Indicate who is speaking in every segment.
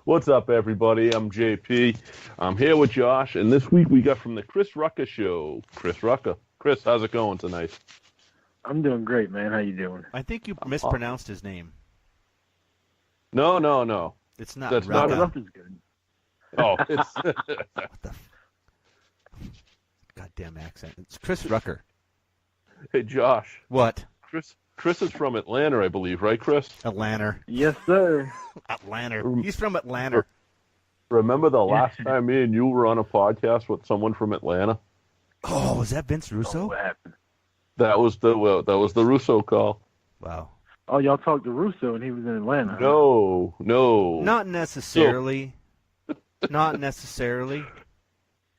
Speaker 1: What's up, everybody? I'm JP. I'm here with Josh, and this week we got from the Chris Rucker Show. Chris Rucker. Chris, how's it going tonight?
Speaker 2: I'm doing great, man. How you doing?
Speaker 3: I think you
Speaker 1: I'm awesome.
Speaker 3: mispronounced his name.
Speaker 1: No.
Speaker 3: It's not
Speaker 1: That's
Speaker 3: Rucker.
Speaker 1: not
Speaker 2: Rough is good.
Speaker 1: Oh, it's
Speaker 3: What the goddamn accent? It's Chris Rucker.
Speaker 1: hey, Josh.
Speaker 3: What?
Speaker 1: Chris is from Atlanta, I believe, right, Chris?
Speaker 3: Atlanta.
Speaker 2: Yes, sir.
Speaker 3: Atlanta. He's from Atlanta.
Speaker 1: Remember the last time me and you were on a podcast with someone from Atlanta?
Speaker 3: Oh, was that Vince
Speaker 2: Oh,
Speaker 3: Russo?
Speaker 2: what happened?
Speaker 1: That was the Russo call.
Speaker 3: Wow.
Speaker 2: Oh, y'all talked to Russo and he was in Atlanta. Huh?
Speaker 1: No.
Speaker 3: Not necessarily. Not necessarily.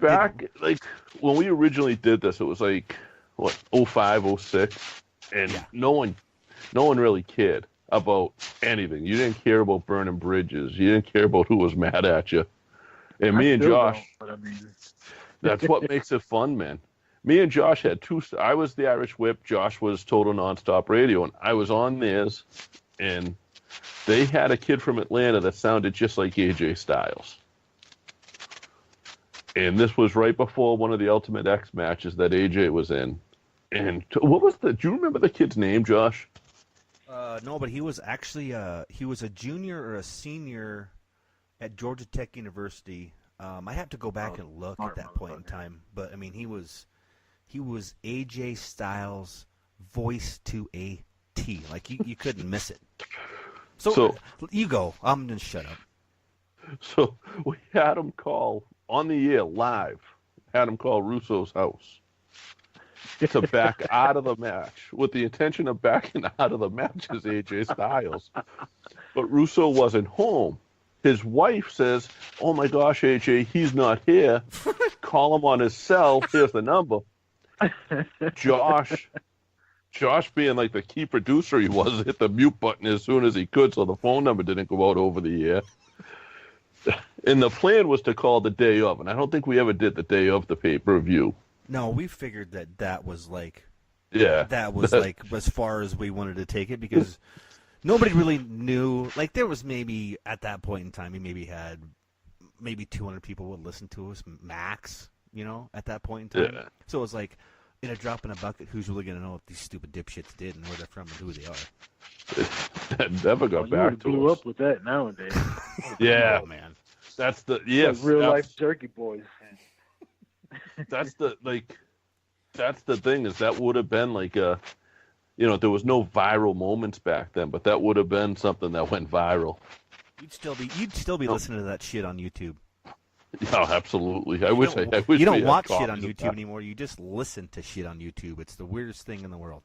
Speaker 1: Back like when we originally did this, it was like what 05, 06, and
Speaker 3: Yeah.
Speaker 1: no one really cared about anything. You didn't care about burning bridges. You didn't care about who was mad at you. And me and
Speaker 2: still
Speaker 1: Josh,
Speaker 2: don't, but I mean,
Speaker 1: that's what makes it fun, man. Me and Josh had I was the Irish Whip. Josh was Total Nonstop Radio, and I was on theirs. And they had a kid from Atlanta that sounded just like AJ Styles. And this was right before one of the Ultimate X matches that AJ was in. And what was do you remember the kid's name, Josh?
Speaker 3: No, but he was actually he was a junior or a senior at Georgia Tech University. I have to go back and look at that point in time, but I mean he was AJ Styles' voice to a T. Like you couldn't miss it. So you go. I'm gonna shut up.
Speaker 1: So we had him call on the air live. Had him call Russo's house to back out of the match with the intention of backing out of the match as AJ Styles. But Russo wasn't home. His wife says, "Oh my gosh, AJ, he's not here. Call him on his cell. Here's the number." Josh being like the key producer he was, hit the mute button as soon as he could so the phone number didn't go out over the air. And the plan was to call the day of, and I don't think we ever did the day of the pay-per-view.
Speaker 3: No, we figured that was like
Speaker 1: like
Speaker 3: as far as we wanted to take it because nobody really knew. Like there was maybe at that point in time, he maybe had 200 people would listen to us max. At that point in time.
Speaker 1: Yeah.
Speaker 3: So it was like in a drop in a bucket. Who's really gonna know what these stupid dipshits did and where they're from and who they are?
Speaker 1: That never got back to
Speaker 2: blew
Speaker 1: us.
Speaker 2: up with that nowadays.
Speaker 1: Yeah,
Speaker 3: Oh, man.
Speaker 1: that's the
Speaker 2: Like real life jerky boys.
Speaker 1: That's the thing is that would have been like there was no viral moments back then, but that would have been something that went viral.
Speaker 3: You'd still be listening to that shit on YouTube.
Speaker 1: Oh, absolutely. I wish
Speaker 3: You don't
Speaker 1: we had
Speaker 3: watch shit
Speaker 1: copies
Speaker 3: on
Speaker 1: of
Speaker 3: YouTube
Speaker 1: that.
Speaker 3: anymore. You just listen to shit on YouTube. It's the weirdest thing in the world.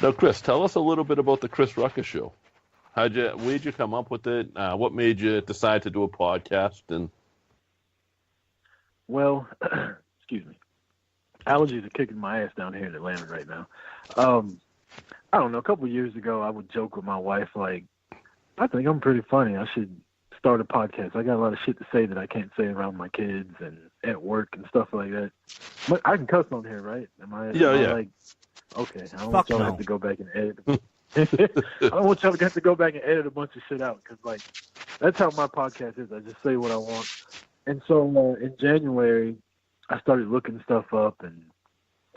Speaker 1: Now, Chris, tell us a little bit about the Chris Rucker Show. Where'd you come up with it? What made you decide to do a podcast? And
Speaker 2: Well, excuse me. Allergies are kicking my ass down here in Atlanta right now. I don't know. A couple of years ago, I would joke with my wife, like, I think I'm pretty funny. I should start a podcast. I got a lot of shit to say that I can't say around my kids and at work and stuff like that. But I can cuss on here, right? Am I like, okay, I don't want y'all to have to go back and edit. I don't want y'all to have to go back and edit a bunch of shit out because, like, that's how my podcast is. I just say what I want. And so in January, I started looking stuff up, and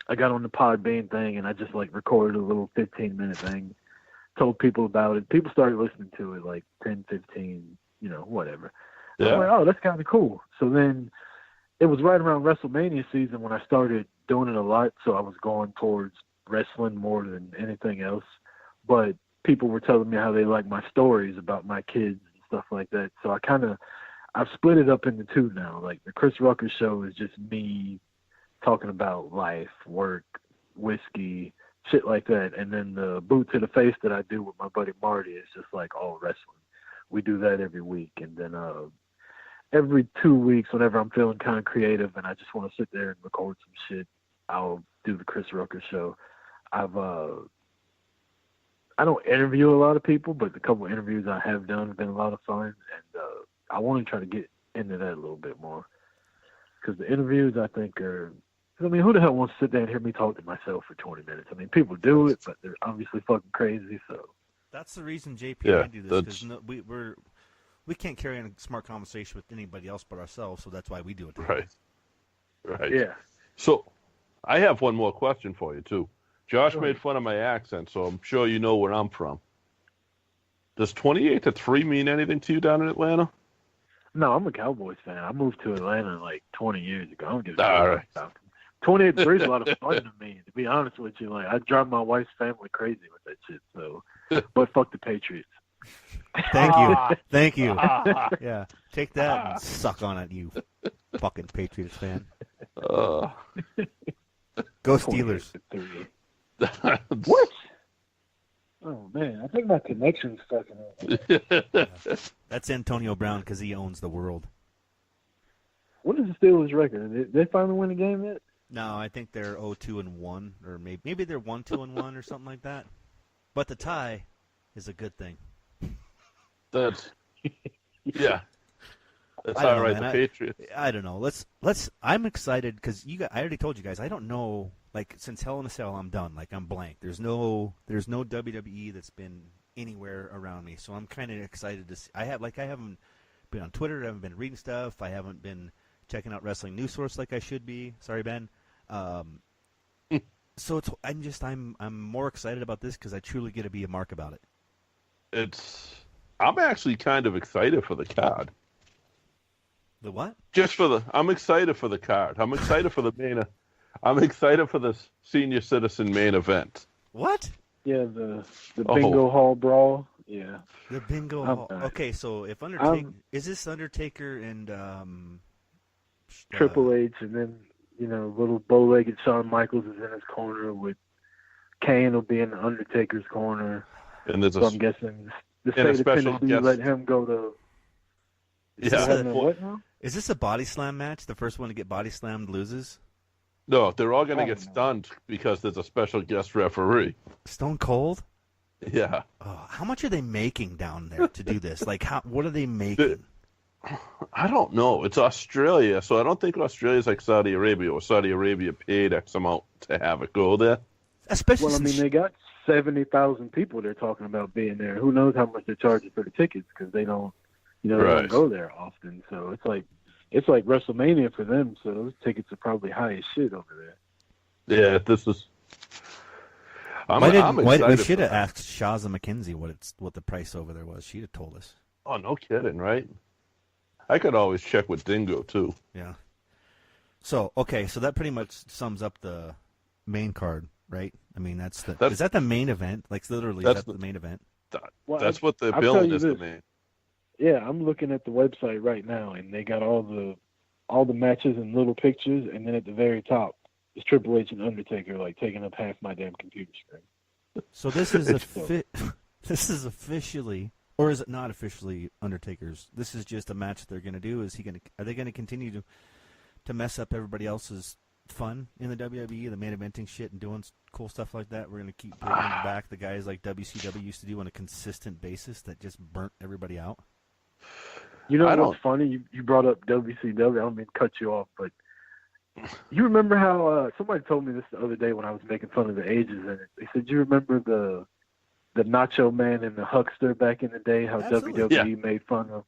Speaker 2: I got on the Podbean thing, and I just, like, recorded a little 15-minute thing, told people about it. People started listening to it, like, 10, 15, whatever. Yeah. I'm like, oh, that's kind of cool. So then it was right around WrestleMania season when I started doing it a lot, so I was going towards wrestling more than anything else. But people were telling me how they like my stories about my kids and stuff like that. So I've split it up into two now. Like the Chris Rucker Show is just me talking about life, work, whiskey, shit like that. And then the Boot to the Face that I do with my buddy Marty is just like all wrestling. We do that every week. And then every 2 weeks, whenever I'm feeling kind of creative and I just want to sit there and record some shit, I'll do the Chris Rucker Show. I don't interview a lot of people, but the couple of interviews I have done have been a lot of fun. And I want to try to get into that a little bit more. Because the interviews, I think, who the hell wants to sit there and hear me talk to myself for 20 minutes? I mean, people do it, but they're obviously fucking crazy, so
Speaker 3: That's the reason JP
Speaker 1: Yeah,
Speaker 3: and I do this, because we can't carry on a smart conversation with anybody else but ourselves, so that's why we do it together.
Speaker 1: Right.
Speaker 2: Yeah.
Speaker 1: So, I have one more question for you too. Josh
Speaker 2: Go
Speaker 1: made
Speaker 2: ahead.
Speaker 1: fun of my accent, so I'm sure you know where I'm from. Does 28-3 mean anything to you down in Atlanta?
Speaker 2: No, I'm a Cowboys fan. I moved to Atlanta like 20 years ago. I don't give a
Speaker 1: All
Speaker 2: shit
Speaker 1: right.
Speaker 2: about Falcons. 28-3 is a lot of fun to me, to be honest with you. Like, I drive my wife's family crazy with that shit. So, but fuck the Patriots.
Speaker 3: Thank you. Thank you. Yeah. Take that and suck on it, you fucking Patriots fan.
Speaker 1: Uh,
Speaker 3: Go Steelers.
Speaker 2: 28-3. What? Oh, man. I think my connection's fucking up.
Speaker 3: That's Antonio Brown because he owns the world.
Speaker 2: What is the Steelers' record? Did they finally win a game yet?
Speaker 3: No, I think they're 0-2-1, or maybe they're 1-2-1 or something like that. But the tie is a good thing.
Speaker 1: That's yeah. That's
Speaker 3: I don't
Speaker 1: all
Speaker 3: know,
Speaker 1: right.
Speaker 3: man.
Speaker 1: The Patriots.
Speaker 3: I don't know. Let's. I'm excited because I already told you guys. I don't know. Like since Hell in a Cell, I'm done. Like I'm blank. There's no WWE that's been anywhere around me. So I'm kind of excited to see. I haven't been on Twitter. I haven't been reading stuff. I haven't been checking out Wrestling News Source like I should be. Sorry, Ben. So I'm more excited about this because I truly get to be a mark about it.
Speaker 1: I'm actually kind of excited for the card.
Speaker 3: The what?
Speaker 1: I'm excited for the card. I'm excited for the main. I'm excited for the senior citizen main event.
Speaker 3: What?
Speaker 2: Yeah, the bingo hall brawl. Yeah.
Speaker 3: The bingo hall. Okay, so if Undertaker is this Undertaker and
Speaker 2: Triple H, and then little bow-legged Shawn Michaels is in his corner with Kane will be in the Undertaker's corner.
Speaker 1: And there's
Speaker 2: so I'm guessing the state of Tennessee let him go to.
Speaker 3: Is this a body slam match? The first one to get body slammed loses?
Speaker 1: No, they're all going to get stunned because there's a special guest referee.
Speaker 3: Stone Cold?
Speaker 1: Yeah.
Speaker 3: Oh, how much are they making down there to do this? Like, what are they making?
Speaker 1: I don't know. It's Australia, so I don't think Australia's like Saudi Arabia, or Saudi Arabia paid X amount to have it go there.
Speaker 3: Especially
Speaker 2: they got 70,000 people they're talking about being there. Who knows how much they're charging for the tickets because they don't, they don't go there often. So it's like WrestleMania for them. So those tickets are probably high as shit over there.
Speaker 1: Yeah, this is. I'm
Speaker 3: we should have asked Shaza McKenzie what the price over there was. She'd have told us.
Speaker 1: Oh, no kidding, right? I could always check with Dingo too.
Speaker 3: Yeah. So so that pretty much sums up the main card, right? I mean, is that the main event? Like literally, is that the main event?
Speaker 1: That's what they're billing as the main.
Speaker 2: Yeah, I'm looking at the website right now, and they got all the matches and little pictures, and then at the very top is Triple H and Undertaker like taking up half my damn computer screen.
Speaker 3: So this is this is officially, or is it not officially Undertaker's? This is just a match they're going to do. Are they going to continue to mess up everybody else's fun in the WWE, the main eventing shit and doing cool stuff like that? We're going to keep bringing back the guys like WCW used to do on a consistent basis that just burnt everybody out.
Speaker 2: You know what's funny? You brought up WCW. I don't mean to cut you off, but you remember how somebody told me this the other day when I was making fun of the ages in it. They said, you remember the Nacho Man and the Huckster back in the day, how WWE made fun of?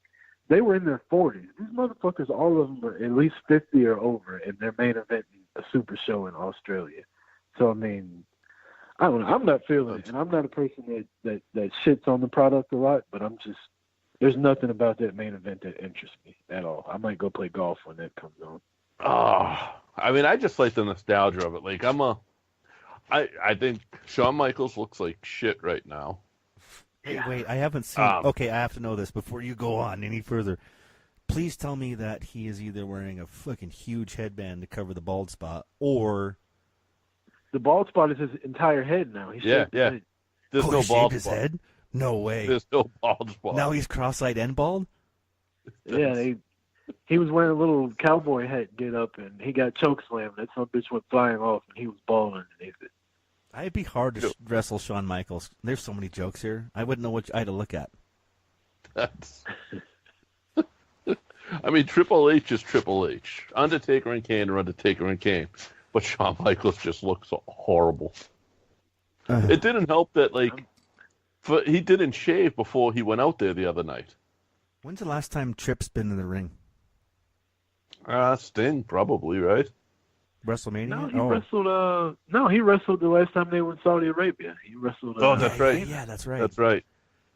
Speaker 2: They were in their 40s. These motherfuckers, all of them are at least 50 or over, and they're main eventing a super show in Australia. So, I mean, I don't know. I'm not feeling it, and I'm not a person that shits on the product a lot, but there's nothing about that main event that interests me at all. I might go play golf when that comes on.
Speaker 1: I mean, I just like the nostalgia of it. Like, I think Shawn Michaels looks like shit right now.
Speaker 3: Hey, wait, I haven't seen. Okay, I have to know this before you go on any further. Please tell me that he is either wearing a fucking huge headband to cover the bald spot, or
Speaker 2: the bald spot is his entire head now.
Speaker 1: Yeah. There's no bald
Speaker 3: his
Speaker 1: spot.
Speaker 3: Head? No way.
Speaker 1: There's no bald spot.
Speaker 3: Now he's cross-eyed and bald?
Speaker 2: Yeah, he was wearing a little cowboy hat get up, and he got choke slammed. That son bitch went flying off, and he was bald underneath it.
Speaker 3: It'd be hard to wrestle Shawn Michaels. There's so many jokes here. I wouldn't know which eye to look at.
Speaker 1: I mean, Triple H is Triple H. Undertaker and Kane are Undertaker and Kane. But Shawn Michaels just looks horrible. It didn't help that, like, He didn't shave before he went out there the other night.
Speaker 3: When's the last time Tripp's been in the ring?
Speaker 1: Sting, probably, right?
Speaker 3: WrestleMania?
Speaker 2: No, he wrestled. No, he wrestled the last time they were in Saudi Arabia. He wrestled.
Speaker 1: Oh, that's right.
Speaker 3: Yeah, that's right.
Speaker 1: That's right.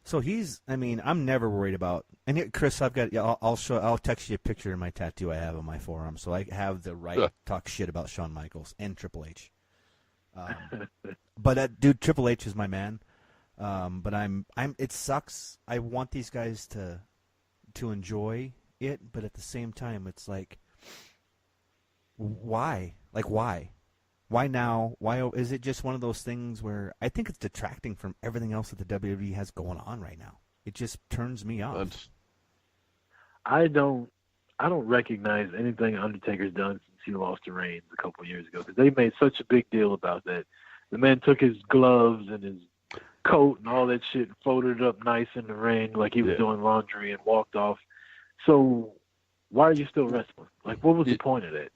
Speaker 3: So I'm never worried about. And here, Chris, I'll text you a picture of my tattoo I have on my forearm, so I have the right to talk shit about Shawn Michaels and Triple H. But dude, Triple H is my man. But it sucks. I want these guys to enjoy it, but at the same time, it's like, why? Like, why? Why now? Why is it just one of those things where I think it's detracting from everything else that the WWE has going on right now? It just turns me off.
Speaker 2: I don't recognize anything Undertaker's done since he lost to Reigns a couple of years ago, because they made such a big deal about that. The man took his gloves and his coat and all that shit and folded it up nice in the ring like he was doing laundry and walked off. So why are you still wrestling? Like, what was the point of that?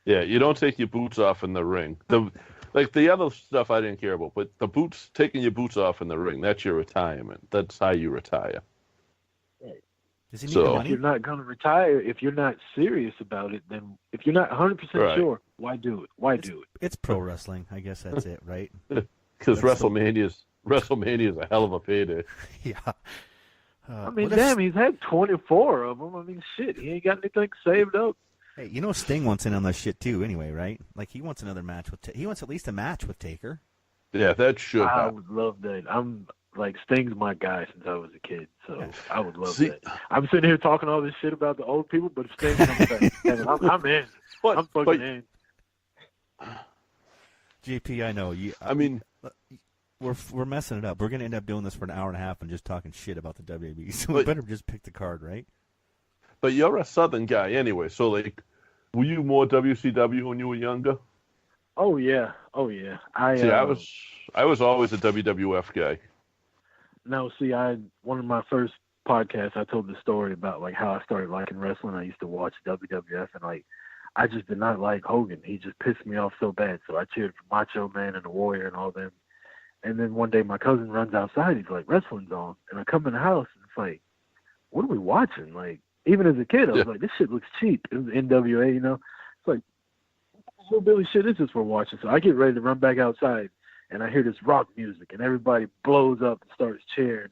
Speaker 1: Yeah, you don't take your boots off in the ring. The other stuff I didn't care about, but taking your boots off in the ring, that's your retirement. That's how you retire.
Speaker 3: Does he need the money?
Speaker 2: If you're not going to retire, if you're not serious about it, then if you're not 100% sure, why do it? Why do it?
Speaker 3: It's pro wrestling. I guess that's it, right?
Speaker 1: Because WrestleMania's a hell of a payday.
Speaker 3: Yeah.
Speaker 2: I mean, damn, he's had 24 of them. I mean, shit, he ain't got anything saved up.
Speaker 3: Hey, Sting wants in on that shit too anyway, right? Like, he wants another match with he wants at least a match with Taker.
Speaker 1: Yeah, that should happen.
Speaker 2: I would love that. I'm like, Sting's my guy since I was a kid, so I would love that. I'm sitting here talking all this shit about the old people, but if Sting comes back, I'm in. I'm fucking in.
Speaker 3: JP, I know you. I mean, we're messing it up. We're gonna end up doing this for an hour and a half and just talking shit about the WWE. So we better just pick the card, right?
Speaker 1: But you're a Southern guy anyway, so like, were you more WCW when you were younger?
Speaker 2: Oh yeah.
Speaker 1: I was always a WWF guy.
Speaker 2: No, see, one of my first podcasts, I told the story about like how I started liking wrestling. I used to watch WWF, and like, I just did not like Hogan. He just pissed me off so bad. So I cheered for Macho Man and the Warrior and all them. And then one day my cousin runs outside. He's like, wrestling's on. And I come in the house, and it's like, what are we watching? Like, even as a kid, I was like, this shit looks cheap. It was NWA, It's like, what Billy shit is this we're watching? So I get ready to run back outside, and I hear this rock music, and everybody blows up and starts cheering.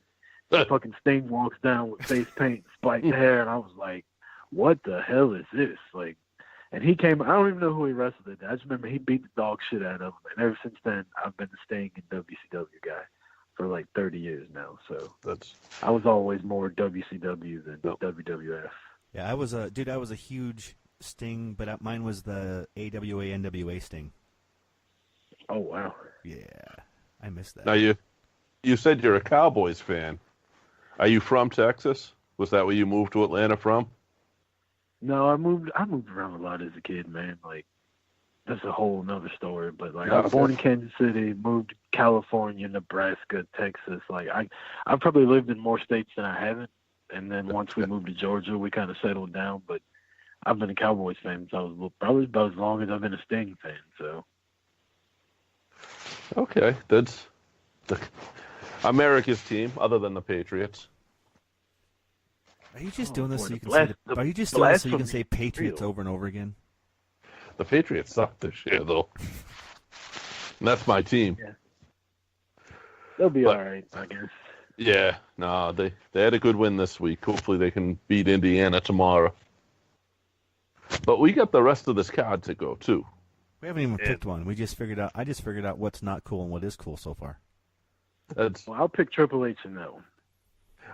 Speaker 2: Fucking Sting walks down with face paint and spiked hair, and I was like, what the hell is this? Like, and he came, I don't even know who he wrestled at. I just remember he beat the dog shit out of him, and ever since then, I've been the Sting and WCW guy for like 30 years now. So I was always more WCW than WWF.
Speaker 3: Yeah, I was a huge Sting, but mine was the AWA NWA Sting.
Speaker 2: Oh wow.
Speaker 3: Yeah, I missed that.
Speaker 1: Now you said you're a Cowboys fan. Are you from Texas? Was that where you moved to Atlanta from?
Speaker 2: No, I moved around a lot as a kid, man. Like, that's a whole nother story. But like, I was born in Kansas City, moved to California, Nebraska, Texas. Like, I've probably lived in more states than I haven't. And then once we moved to Georgia, we kind of settled down. But I've been a Cowboys fan since I was probably about as long as I've been a Sting fan. So.
Speaker 1: Okay, that's America's team, other than the Patriots.
Speaker 3: Are you just doing this so you can say? Are you just doing this so you can say Patriots over and over again?
Speaker 1: The Patriots suck this year, though. And that's my team.
Speaker 2: Yeah. They'll be all right, I guess.
Speaker 1: Yeah, no, they had a good win this week. Hopefully they can beat Indiana tomorrow. But we got the rest of this card to go, too.
Speaker 3: We haven't even picked one. I just figured out what's not cool and what is cool so far.
Speaker 2: Well, I'll pick Triple H in that one.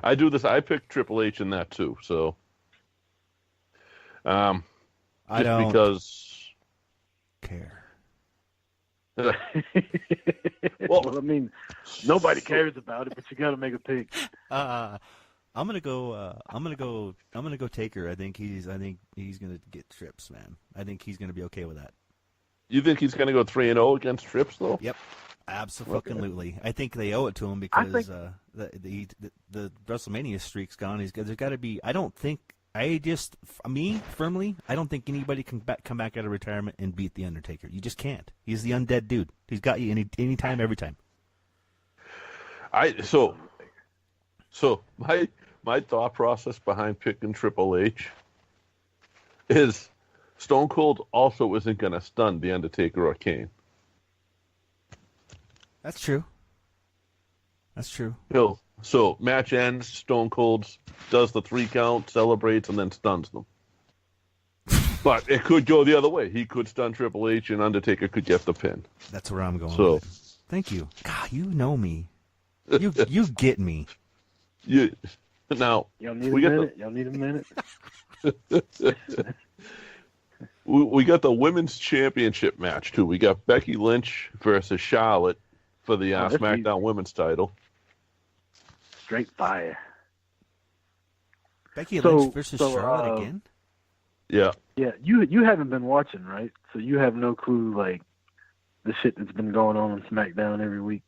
Speaker 1: I do this. I picked Triple H in that too. So,
Speaker 3: I don't
Speaker 1: because
Speaker 3: care.
Speaker 2: Well, I mean, nobody cares about it, but you got to make a pick.
Speaker 3: I'm gonna go Taker. I think he's gonna get trips, man. I think he's gonna be okay with that.
Speaker 1: You think he's gonna go 3-0 against trips, though?
Speaker 3: Yep. Absolutely. I think they owe it to him because the WrestleMania streak's gone. There's got to be. I don't think. I don't think anybody can come back out of retirement and beat the Undertaker. You just can't. He's the undead dude. He's got you anytime, every time.
Speaker 1: So my thought process behind picking Triple H is Stone Cold also isn't going to stun The Undertaker or Kane.
Speaker 3: That's true. That's true.
Speaker 1: So match ends, Stone Cold does the 3 count, celebrates, and then stuns them. But it could go the other way. He could stun Triple H, and Undertaker could get the pin.
Speaker 3: That's where I'm going.
Speaker 1: So,
Speaker 3: with it. Thank you. God, you know me. You get me.
Speaker 1: Now
Speaker 2: y'all need a minute.
Speaker 1: We got the women's championship match too. We got Becky Lynch versus Charlotte for the SmackDown Women's title.
Speaker 2: Straight fire.
Speaker 3: Becky Lynch versus Charlotte again?
Speaker 1: Yeah.
Speaker 2: Yeah, you haven't been watching, right? So you have no clue, like, the shit that's been going on SmackDown every week.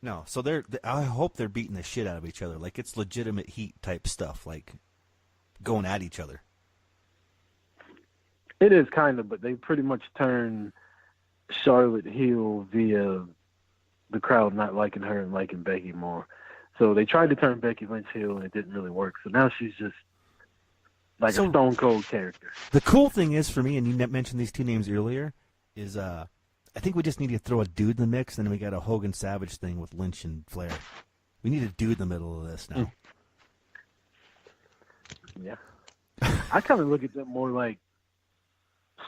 Speaker 3: No, so I hope they're beating the shit out of each other. Like, it's legitimate heat type stuff, like going at each other.
Speaker 2: It is kind of, but they pretty much turn Charlotte heel via the crowd not liking her and liking Becky more. So they tried to turn Becky Lynch heel, and it didn't really work. So now she's just like a Stone Cold character.
Speaker 3: The cool thing is for me, and you mentioned these two names earlier, is I think we just need to throw a dude in the mix, and then we got a Hogan Savage thing with Lynch and Flair. We need a dude in the middle of this now.
Speaker 2: Yeah. I kind of look at them more like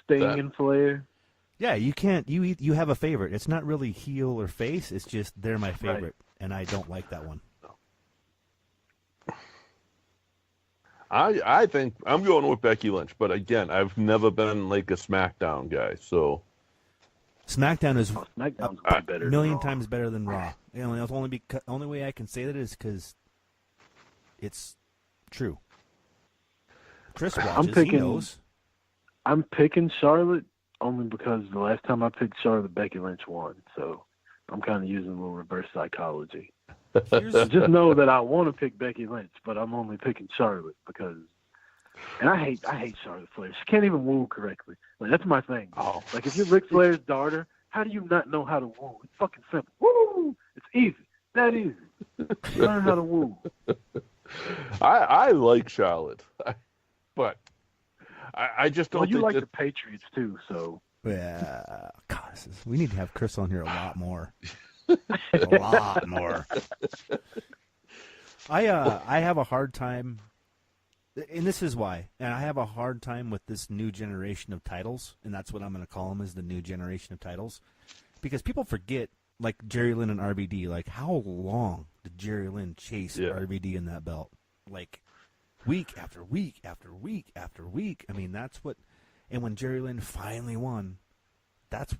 Speaker 2: Sting and Flair.
Speaker 3: Yeah, you can't. You have a favorite. It's not really heel or face. It's just they're my favorite, and I don't like that one.
Speaker 1: I think I'm going with Becky Lynch, but again, I've never been like a SmackDown guy, so
Speaker 3: SmackDown is
Speaker 2: SmackDown's better,
Speaker 3: a million times better than Raw. You know, the only way I can say that is because it's true. Chris watches. He knows.
Speaker 2: I'm picking Charlotte only because the last time I picked Charlotte, Becky Lynch won. So I'm kind of using a little reverse psychology. Just know that I want to pick Becky Lynch, but I'm only picking Charlotte because, and I hate Charlotte Flair. She can't even woo correctly. Like, that's my thing.
Speaker 1: Oh.
Speaker 2: Like, if you're Ric Flair's daughter, how do you not know how to woo? It's fucking simple. Woo! It's easy. That easy. Learn how to woo.
Speaker 1: I like Charlotte, but I just don't.
Speaker 2: Well, you
Speaker 1: think
Speaker 2: like
Speaker 1: that...
Speaker 2: the Patriots too, so.
Speaker 3: Yeah, God, we need to have Chris on here a lot more. A lot more. I have a hard time, and this is why. And I have a hard time with this new generation of titles, and that's what I'm going to call them, is the new generation of titles, because people forget, like Jerry Lynn and RVD. Like, how long did Jerry Lynn chase RVD in that belt? Like, week after week after week after week. I mean, that's what. And when Jerry Lynn finally won, that's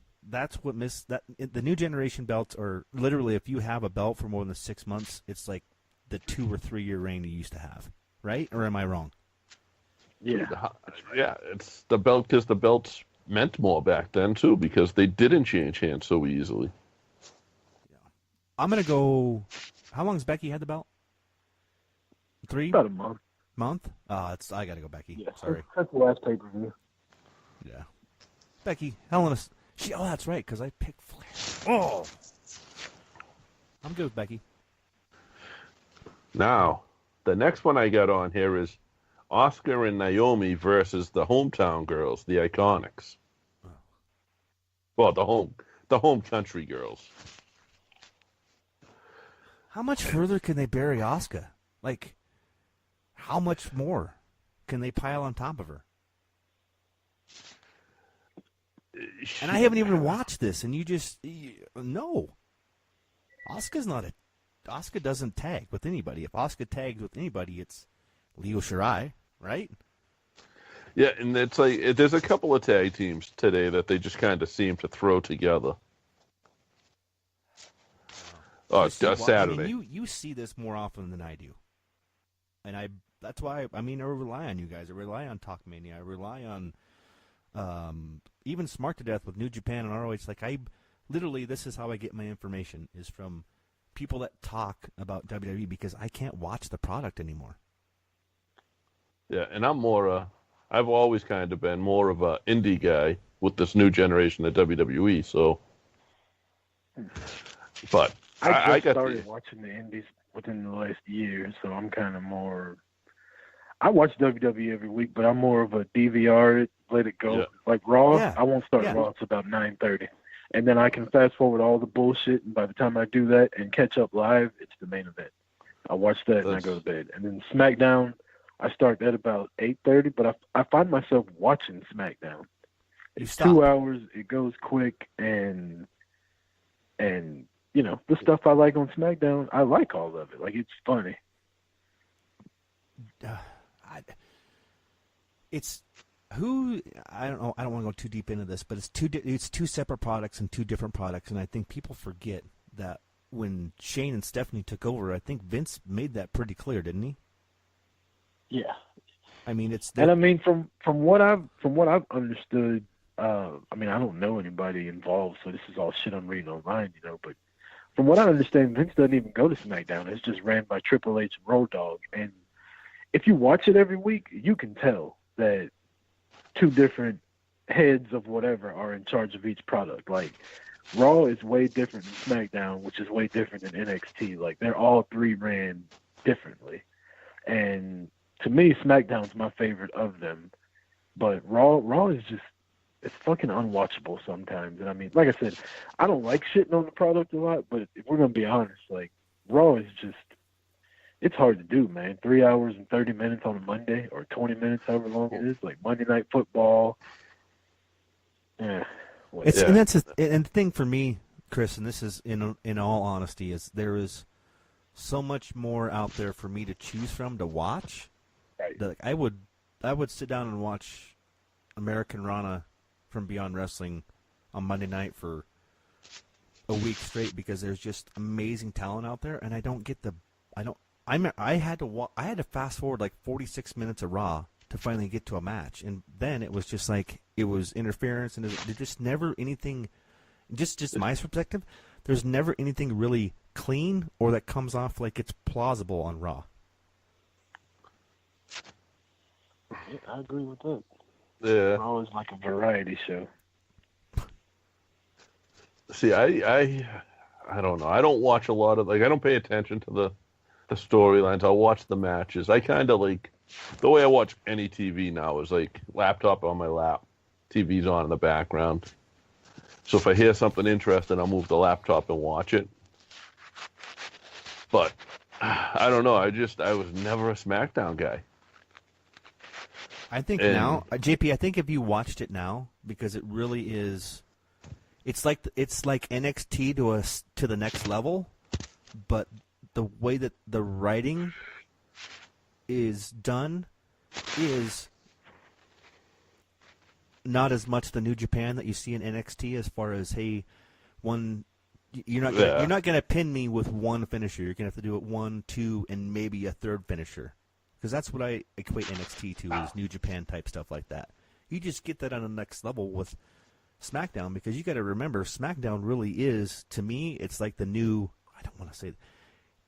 Speaker 3: what missed that. The new generation belts are literally, if you have a belt for more than 6 months, it's like the 2 or 3 year reign you used to have, right? Or am I wrong?
Speaker 2: Yeah,
Speaker 1: yeah. It's the belt because the belts meant more back then too, because they didn't change hands so easily.
Speaker 3: Yeah, I'm gonna go. How long has Becky had the belt? 3?
Speaker 2: About a month.
Speaker 3: Month? I gotta go Becky.
Speaker 2: Yeah,
Speaker 3: Sorry.
Speaker 2: That's the last pay-per-view.
Speaker 3: Yeah, Becky. Oh, that's right, because I picked Flair. Oh, I'm good with Becky.
Speaker 1: Now, the next one I got on here is Asuka and Naomi versus the hometown girls, the Iconics.
Speaker 3: Oh.
Speaker 1: Well, the home country girls.
Speaker 3: How much further can they bury Asuka? Like, how much more can they pile on top of her? And I haven't even watched this, and no. Asuka doesn't tag with anybody. If Asuka tags with anybody, it's Io Shirai, right?
Speaker 1: Yeah, and it's like there's a couple of tag teams today that they just kind of seem to throw together. Saturday.
Speaker 3: I mean, you see this more often than I do, and that's why I rely on you guys. I rely on Talkmania. I rely on even Smart to Death with New Japan and ROH. Like, literally, this is how I get my information, is from people that talk about WWE, because I can't watch the product anymore.
Speaker 1: Yeah, and I'm I've always kind of been more of a indie guy with this new generation of WWE. So, but
Speaker 2: I just
Speaker 1: got
Speaker 2: started watching the indies within the last year, so I'm kind of more. I watch WWE every week, but I'm more of a DVR it, let it go.
Speaker 1: Yeah.
Speaker 2: Like Raw,
Speaker 3: Yeah.
Speaker 2: I won't start
Speaker 3: Yeah.
Speaker 2: Raw until about 9:30, and then I can fast forward all the bullshit. And by the time I do that and catch up live, it's the main event. I watch that and I go to bed. And then SmackDown, I start that about 8:30, but I find myself watching SmackDown. It's 2 hours. It goes quick, and you know the stuff I like on SmackDown, I like all of it. Like it's funny.
Speaker 3: It's who I don't know. I don't want to go too deep into this, but it's two separate products and two different products, and I think people forget that when Shane and Stephanie took over, I think Vince made that pretty clear, didn't he?
Speaker 2: Yeah.
Speaker 3: I mean,
Speaker 2: and I mean from what I've understood. I mean, I don't know anybody involved, so this is all shit I'm reading online, you know. But from what I understand, Vince doesn't even go to SmackDown. It's just ran by Triple H and Road Dogg. And if you watch it every week, you can tell that two different heads of whatever are in charge of each product. Like Raw is way different than SmackDown, which is way different than NXT. Like they're all three ran differently. And to me, SmackDown's my favorite of them. But Raw is just, it's fucking unwatchable sometimes. And I mean, like I said, I don't like shitting on the product a lot, but if we're going to be honest, like, Raw is just, it's hard to do, man. 3 hours and 30 minutes on a Monday, or 20 minutes, however long it is, like Monday Night Football. And
Speaker 3: the thing for me, Chris, and this is in all honesty, is there is so much more out there for me to choose from to watch.
Speaker 2: Right.
Speaker 3: That I would sit down and watch American Rana from Beyond Wrestling on Monday night for a week straight because there's just amazing talent out there, and I don't get I had to fast forward like 46 minutes of Raw to finally get to a match, and then it was just like it was interference, and there's just never anything. Just my perspective, there's never anything really clean or that comes off like it's plausible on Raw.
Speaker 2: Yeah, I agree with that.
Speaker 1: Yeah.
Speaker 2: Raw is like a variety show.
Speaker 1: See, I don't know. I don't watch a lot of, like, I don't pay attention to the storylines. I'll watch the matches. I kind of like, the way I watch any TV now is like laptop on my lap, TV's on in the background. So if I hear something interesting, I'll move the laptop and watch it. But I don't know. I was never a SmackDown guy.
Speaker 3: I think now, JP, I think if you watched it now, because it really is, it's like NXT to the next level, but the way that the writing is done is not as much the New Japan that you see in NXT as far as, hey, you're not gonna pin me with one finisher. You're gonna have to do it 1, 2, and maybe a third finisher. Because that's what I equate NXT to, is New Japan type stuff like that. You just get that on the next level with SmackDown, because you got to remember, SmackDown really is, to me, it's like the new, I don't want to say,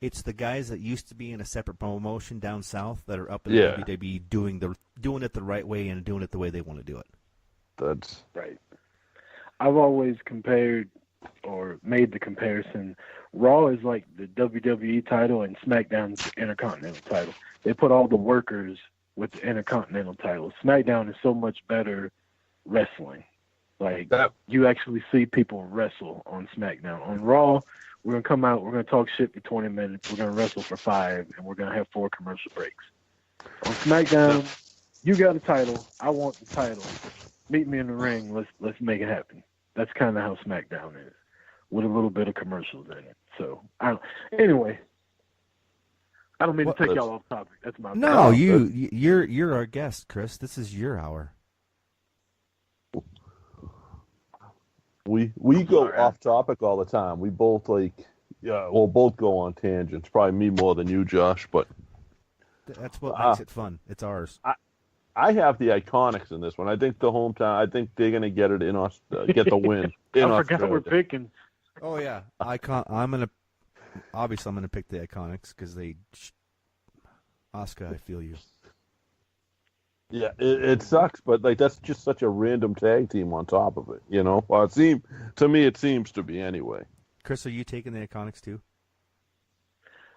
Speaker 3: it's the guys that used to be in a separate promotion down south that are up in the WWE doing it the right way and doing it the way they want to do it.
Speaker 1: That's
Speaker 2: right. I've always compared or made the comparison. Raw is like the WWE title and SmackDown's the Intercontinental title. They put all the workers with the Intercontinental title. SmackDown is so much better wrestling. Like, you actually see people wrestle on SmackDown. On Raw, we're going to come out, we're going to talk shit for 20 minutes, we're going to wrestle for 5, and we're going to have 4 commercial breaks. On SmackDown, you got a title, I want the title. Meet me in the ring, let's make it happen. That's kind of how SmackDown is, with a little bit of commercials in it. So, anyway, I don't mean to take y'all off topic. That's my bad.
Speaker 3: No, you're our guest, Chris. This is your hour.
Speaker 1: We go off topic all the time. We both both go on tangents. Probably me more than you, Josh, but
Speaker 3: that's what makes it fun. It's ours.
Speaker 1: I have the Iconics in this one. I think the hometown. I think they're gonna get it get the win.
Speaker 2: I forgot we're picking.
Speaker 3: Oh yeah, I'm gonna pick the Iconics because Asuka, I feel you.
Speaker 1: Yeah, it sucks, but like that's just such a random tag team on top of it, you know. Well, it seems to be anyway.
Speaker 3: Chris, are you taking the Iconics too?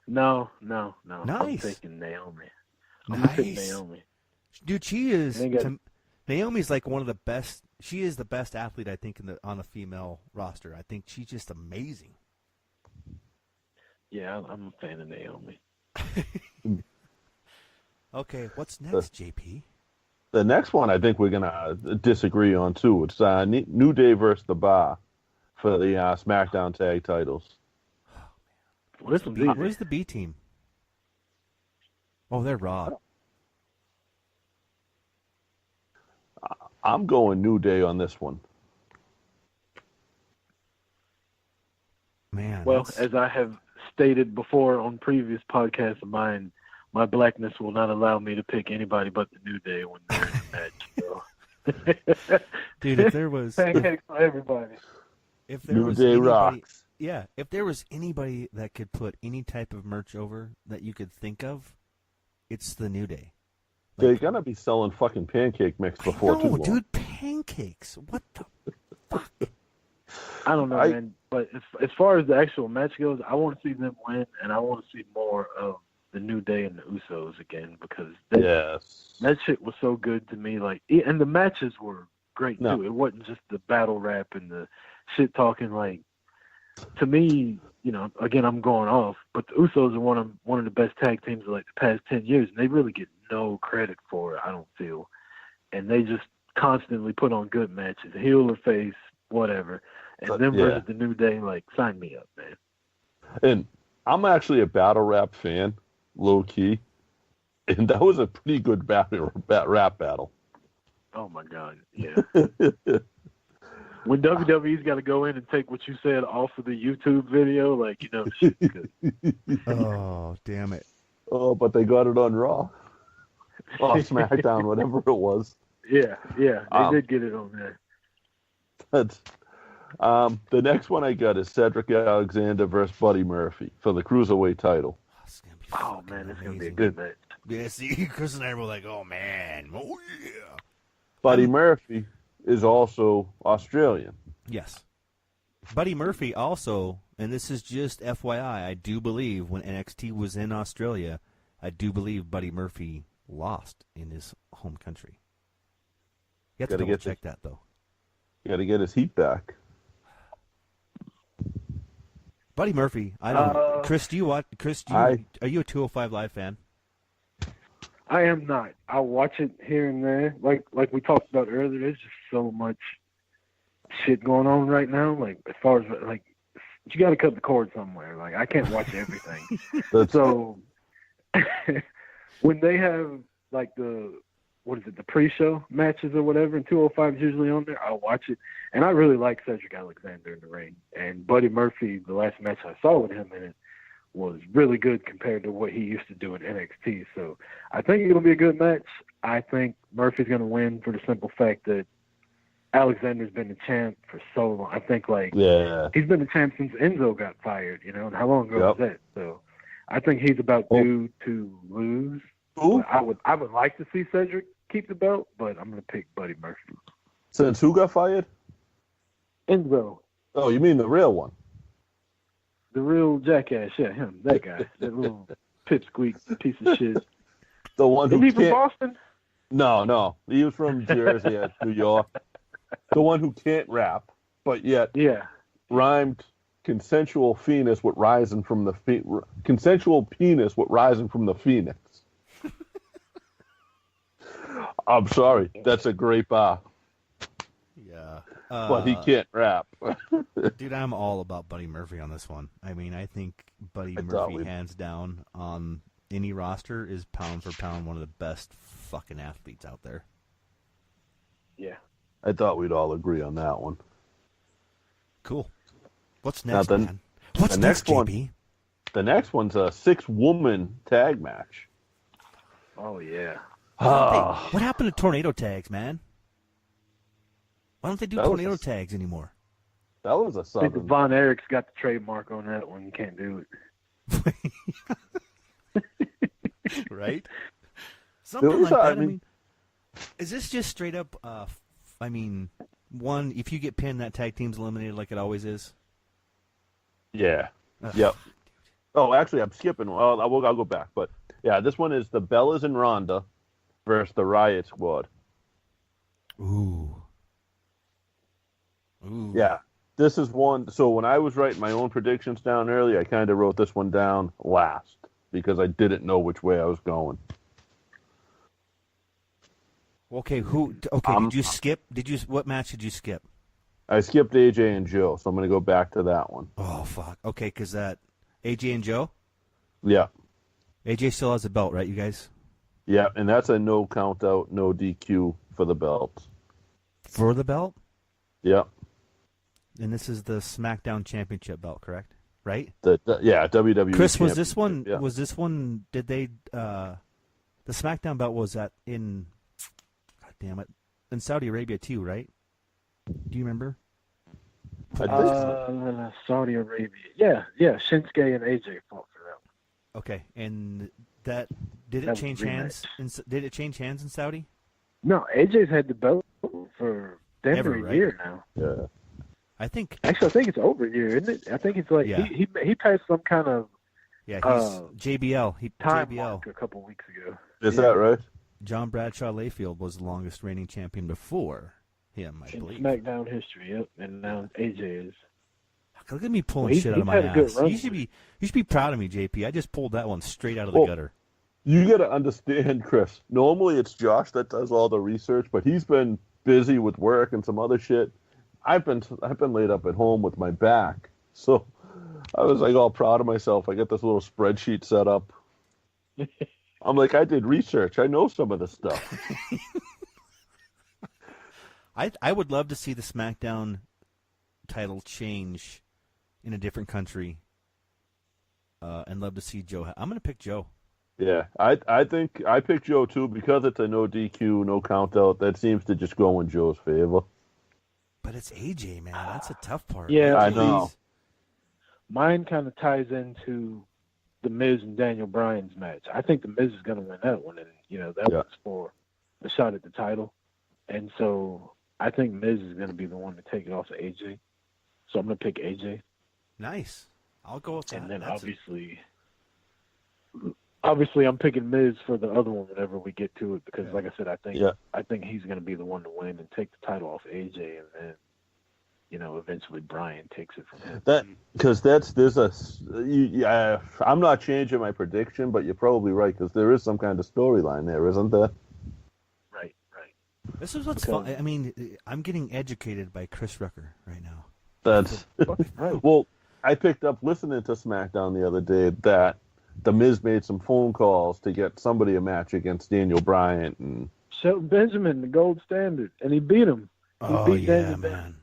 Speaker 2: No.
Speaker 3: Nice.
Speaker 2: I'm taking Naomi.
Speaker 3: Nice. Dude, she is.
Speaker 2: Got...
Speaker 3: Naomi's like one of the best. She is the best athlete, I think, on the female roster. I think she's just amazing.
Speaker 2: Yeah, I'm a fan of Naomi.
Speaker 3: Okay, what's next, JP?
Speaker 1: The next one I think we're going to disagree on, too. It's New Day versus The Bar for the SmackDown Tag Titles.
Speaker 3: Where's the B team? Oh, they're Raw.
Speaker 1: I'm going New Day on this one.
Speaker 3: Man.
Speaker 2: Well, as I have stated before on previous podcasts of mine, my blackness will not allow me to pick anybody but the New Day when they're in the match. So.
Speaker 3: Dude, if there was
Speaker 2: pancakes for everybody.
Speaker 3: If there
Speaker 1: New
Speaker 3: was
Speaker 1: Day
Speaker 3: anybody,
Speaker 1: rocks.
Speaker 3: Yeah, if there was anybody that could put any type of merch over that you could think of, it's the New Day. Like,
Speaker 1: They're going to be selling fucking pancake mix before too long.
Speaker 3: No, dude, pancakes. What the fuck?
Speaker 2: I don't know, man. But as far as the actual match goes, I want to see them win, and I want to see more of the New Day and the Usos again because that shit was so good to me. Like, and the matches were great too. It wasn't just the battle rap and the shit talking. Like, to me, you know, again, I'm going off, but the Usos are one of the best tag teams of like the past 10 years, and they really get no credit for it, I don't feel. And they just constantly put on good matches, heel or face, whatever. And then versus the New Day, like, sign me up, man.
Speaker 1: And I'm actually a battle rap fan, low key, and that was a pretty good rap battle.
Speaker 2: Oh my God, yeah. When WWE's got to go in and take what you said off of the YouTube video, like, you know, shit's good.
Speaker 3: Oh, damn it.
Speaker 1: Oh, but they got it on Raw. Oh, SmackDown, whatever it was.
Speaker 2: Yeah, they did get it on there.
Speaker 1: That's, the next one I got is Cedric Alexander versus Buddy Murphy for the Cruiserweight title.
Speaker 2: Oh, man, it's going to be a good match.
Speaker 3: Yeah, see, Chris and I were like, oh, man. Oh, yeah.
Speaker 1: Buddy Murphy is also Australian.
Speaker 3: Yes. Buddy Murphy also, and this is just FYI, I do believe when NXT was in Australia, I do believe Buddy Murphy lost in his home country. You have to double check that, though.
Speaker 1: You got to get his heat back.
Speaker 3: Buddy Murphy, I don't. Chris, do you watch? Chris, are you a 205 Live fan?
Speaker 2: I am not. I watch it here and there. Like we talked about earlier, there's just so much shit going on right now. Like, as far as, like, you got to cut the cord somewhere. Like, I can't watch everything. So when they have, like, the pre-show matches or whatever, and 205 is usually on there, I'll watch it. And I really like Cedric Alexander in the ring. And Buddy Murphy, the last match I saw with him in it, was really good compared to what he used to do in NXT. So I think it'll be a good match. I think Murphy's going to win for the simple fact that Alexander's been the champ for so long. I think, like, he's been the champ since Enzo got fired, you know, and how long ago was that? So I think he's about due to lose. I would like to see Cedric keep the belt, but I'm going to pick Buddy Murphy.
Speaker 1: Since who got fired?
Speaker 2: Enzo.
Speaker 1: Oh, you mean the real one?
Speaker 2: The real jackass, yeah, him, that guy, that little pipsqueak piece of shit.
Speaker 1: The one who
Speaker 2: Is he from Boston?
Speaker 1: No, he was from Jersey, New York. The one who can't rap, but yet rhymed consensual penis with rising from the Phoenix. I'm sorry, that's a great bar.
Speaker 3: Yeah.
Speaker 1: But he can't rap.
Speaker 3: Dude, I'm all about Buddy Murphy on this one. I mean, I think Buddy Murphy, hands down, on any roster, is pound for pound one of the best fucking athletes out there.
Speaker 2: Yeah.
Speaker 1: I thought we'd all agree on that one.
Speaker 3: Cool. What's next, man? What's next, JP?
Speaker 1: The next one's a 6-woman tag match.
Speaker 2: Oh, yeah.
Speaker 3: What happened to tornado tags, man? Why don't they do tornado tags anymore?
Speaker 1: That was a southern.
Speaker 2: I think Von Erich's got the trademark on that one. You can't do
Speaker 3: it. Right? Something like that. I mean, is this just straight up, one, if you get pinned, that tag team's eliminated like it always is?
Speaker 1: Yeah.
Speaker 3: Ugh.
Speaker 1: Yep. Oh, actually, I'm skipping. I'll go back. But, yeah, this one is the Bellas and Ronda versus the Riot Squad.
Speaker 3: Ooh.
Speaker 1: Yeah. This is one. So when I was writing my own predictions down early, I kind of wrote this one down last because I didn't know which way I was going.
Speaker 3: Okay, did you skip? What match did you skip?
Speaker 1: I skipped AJ and Joe, so I'm going to go back to that one.
Speaker 3: Oh, fuck. Okay, because that AJ and Joe?
Speaker 1: Yeah.
Speaker 3: AJ still has a belt, right, you guys?
Speaker 1: Yeah, and that's a no count out, no DQ for the belt.
Speaker 3: For the belt?
Speaker 1: Yeah.
Speaker 3: And this is the SmackDown Championship belt, correct? Right?
Speaker 1: WWE.
Speaker 3: Chris, was this one?
Speaker 1: Yeah.
Speaker 3: Was this one? Did they? The SmackDown belt was that in? God damn it! In Saudi Arabia too, right? Do you remember?
Speaker 1: I think so.
Speaker 2: Saudi Arabia. Yeah. Shinsuke and AJ fought for that.
Speaker 3: Okay, and that did it
Speaker 2: That
Speaker 3: change
Speaker 2: was a
Speaker 3: hands? Did it change hands in Saudi?
Speaker 2: No, AJ's had the belt for damn
Speaker 3: Ever,
Speaker 2: near a
Speaker 3: right?
Speaker 2: year now.
Speaker 1: Yeah.
Speaker 3: I think.
Speaker 2: Actually, I think it's over a year, isn't it? I think it's like
Speaker 3: Yeah.
Speaker 2: he passed some kind of
Speaker 3: Yeah, he's JBL.
Speaker 2: time
Speaker 3: JBL.
Speaker 2: mark a couple weeks ago.
Speaker 1: Is that right?
Speaker 3: John Bradshaw Layfield was the longest reigning champion before him, I
Speaker 2: In
Speaker 3: believe.
Speaker 2: SmackDown history, yep. And now AJ is.
Speaker 3: Look at me pulling
Speaker 2: Well,
Speaker 3: shit out of my
Speaker 2: he's had a good
Speaker 3: ass.
Speaker 2: run
Speaker 3: You should be proud of me, JP. I just pulled that one straight out of the
Speaker 1: Well,
Speaker 3: gutter.
Speaker 1: You got to understand, Chris. Normally it's Josh that does all the research, but he's been busy with work and some other shit. I've been laid up at home with my back, so I was like all proud of myself. I got this little spreadsheet set up. I'm like, I did research. I know some of the stuff.
Speaker 3: I would love to see the SmackDown title change in a different country, and love to see Joe. I'm going to pick Joe.
Speaker 1: Yeah, I think I picked Joe too because it's a no DQ, no count out. That seems to just go in Joe's favor.
Speaker 3: But it's AJ, man. That's a tough part.
Speaker 2: Yeah,
Speaker 1: I know.
Speaker 2: Mine kind of ties into the Miz and Daniel Bryan's match. I think the Miz is going to win that one, and that was for a shot at the title. And so I think Miz is going to be the one to take it off of AJ. So I'm going to pick AJ.
Speaker 3: Nice. I'll go with that.
Speaker 2: And then
Speaker 3: That's
Speaker 2: obviously I'm picking Miz for the other one whenever we get to it because, like I said, I think he's going to be the one to win and take the title off AJ, and then eventually Bryan takes it from him.
Speaker 1: I'm not changing my prediction, but you're probably right because there is some kind of storyline there, isn't there?
Speaker 2: Right.
Speaker 3: This is what's fun. I mean, I'm getting educated by Chris Rucker right now.
Speaker 1: That's
Speaker 2: right.
Speaker 1: Well, I picked up listening to SmackDown the other day that The Miz made some phone calls to get somebody a match against Daniel Bryan. And
Speaker 2: Shelton Benjamin, the gold standard, and he beat him.
Speaker 3: Daniel man.
Speaker 2: Bryan.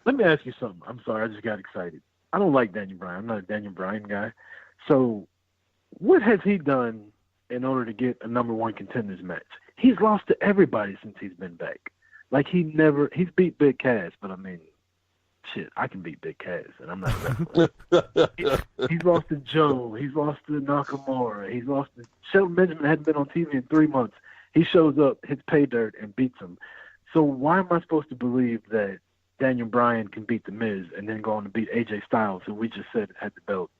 Speaker 2: Let me ask you something. I'm sorry, I just got excited. I don't like Daniel Bryan. I'm not a Daniel Bryan guy. So what has he done in order to get a number one contenders match? He's lost to everybody since he's been back. Like he's beat Big Cass, but I mean, shit, I can beat Big Cass, and I'm not. He's lost to Joe. He's lost to Nakamura. He's lost to Shelton Benjamin. Hadn't been on TV in 3 months. He shows up, hits pay dirt, and beats him. So why am I supposed to believe that Daniel Bryan can beat The Miz and then go on to beat AJ Styles, who we just said had the belt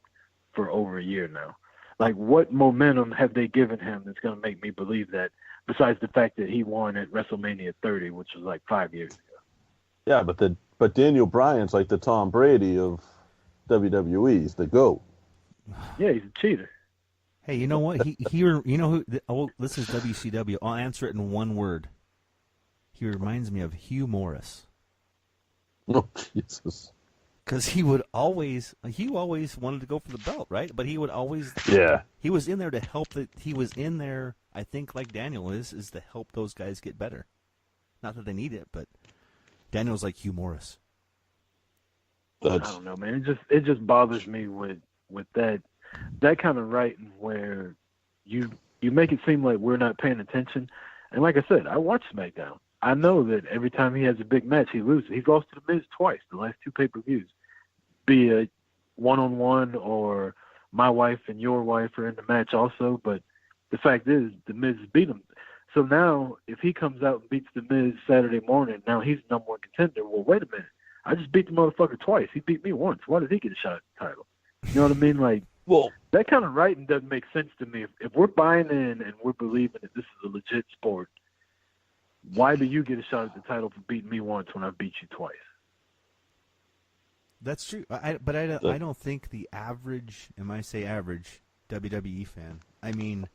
Speaker 2: for over a year now? Like, what momentum have they given him that's going to make me believe that, besides the fact that he won at WrestleMania 30, which was like 5 years ago?
Speaker 1: Yeah, but Daniel Bryan's like the Tom Brady of WWE. He's the GOAT.
Speaker 2: Yeah, he's a cheater.
Speaker 3: Hey, you know what? This is WCW. I'll answer it in one word. He reminds me of Hugh Morris.
Speaker 1: Oh, Jesus.
Speaker 3: Because he always wanted to go for the belt, right? But he would always, he was in there to help. He was in there, I think, like Daniel is to help those guys get better. Not that they need it, but Daniel's like Hugh Morris.
Speaker 2: I don't know, man. It just bothers me with that kind of writing where you make it seem like we're not paying attention. And like I said, I watch SmackDown. I know that every time he has a big match, he loses. He's lost to The Miz twice, the last 2 pay-per-views, be it one-on-one or my wife and your wife are in the match also. But the fact is, The Miz beat him. So now, if he comes out and beats The Miz Saturday morning, now he's the number one contender. Well, wait a minute. I just beat the motherfucker twice. He beat me once. Why does he get a shot at the title? You know what I mean? Like,
Speaker 1: Well,
Speaker 2: that kind of writing doesn't make sense to me. If we're buying in and we're believing that this is a legit sport, why do you get a shot at the title for beating me once when I beat you twice?
Speaker 3: That's true. I don't think the average, and I say average, WWE fan, I mean,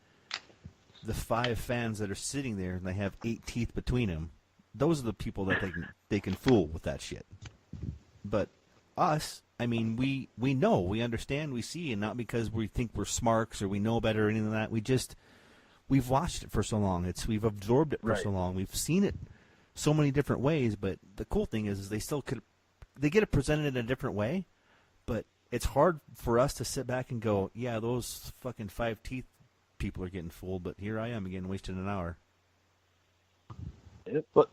Speaker 3: the 5 fans that are sitting there and they have 8 teeth between them, those are the people that they can fool with that shit. But us, I mean, we know, we understand, we see, and not because we think we're smarks or we know better or anything like that. We've watched it for so long. We've absorbed it for so long. We've seen it so many different ways. But the cool thing is they get it presented in a different way. But it's hard for us to sit back and go, yeah, those fucking 5 teeth people are getting fooled. But here I am again, wasting an hour.
Speaker 2: Yep.
Speaker 1: But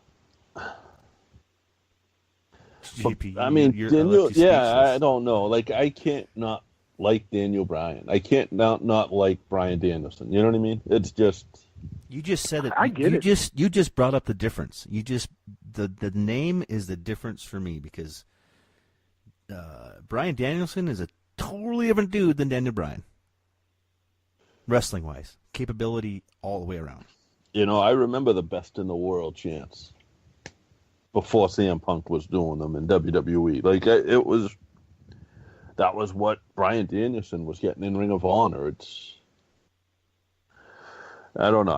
Speaker 3: JP,
Speaker 1: I mean, Daniel.
Speaker 3: Yeah,
Speaker 1: I don't know. Like, I can't not like Daniel Bryan. I can't not like Bryan Danielson. You know what I mean? It's just.
Speaker 3: You just said it.
Speaker 2: I get it.
Speaker 3: You just brought up the difference. The name is the difference for me because Bryan Danielson is a totally different dude than Daniel Bryan. Wrestling wise, capability all the way around.
Speaker 1: You know, I remember the Best in the World chants before CM Punk was doing them in WWE. Like, that was what Bryan Danielson was getting in Ring of Honor. I don't know.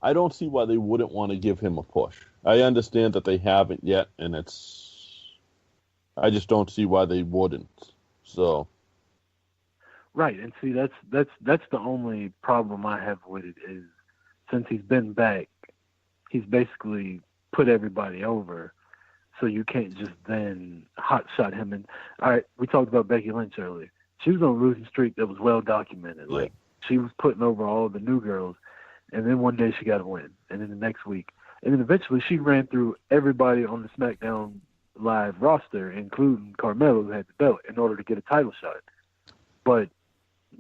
Speaker 1: I don't see why they wouldn't want to give him a push. I understand that they haven't yet, and I just don't see why they wouldn't. So.
Speaker 2: Right, and see, that's the only problem I have with it is since he's been back, he's basically put everybody over, so you can't just then hot shot him. And all right, we talked about Becky Lynch earlier. She was on a losing streak that was well documented.
Speaker 1: Yeah.
Speaker 2: Like, she was putting over all the new girls, and then one day she got a win, and then the next week, and then eventually she ran through everybody on the SmackDown Live roster, including Carmelo, who had the belt, in order to get a title shot. But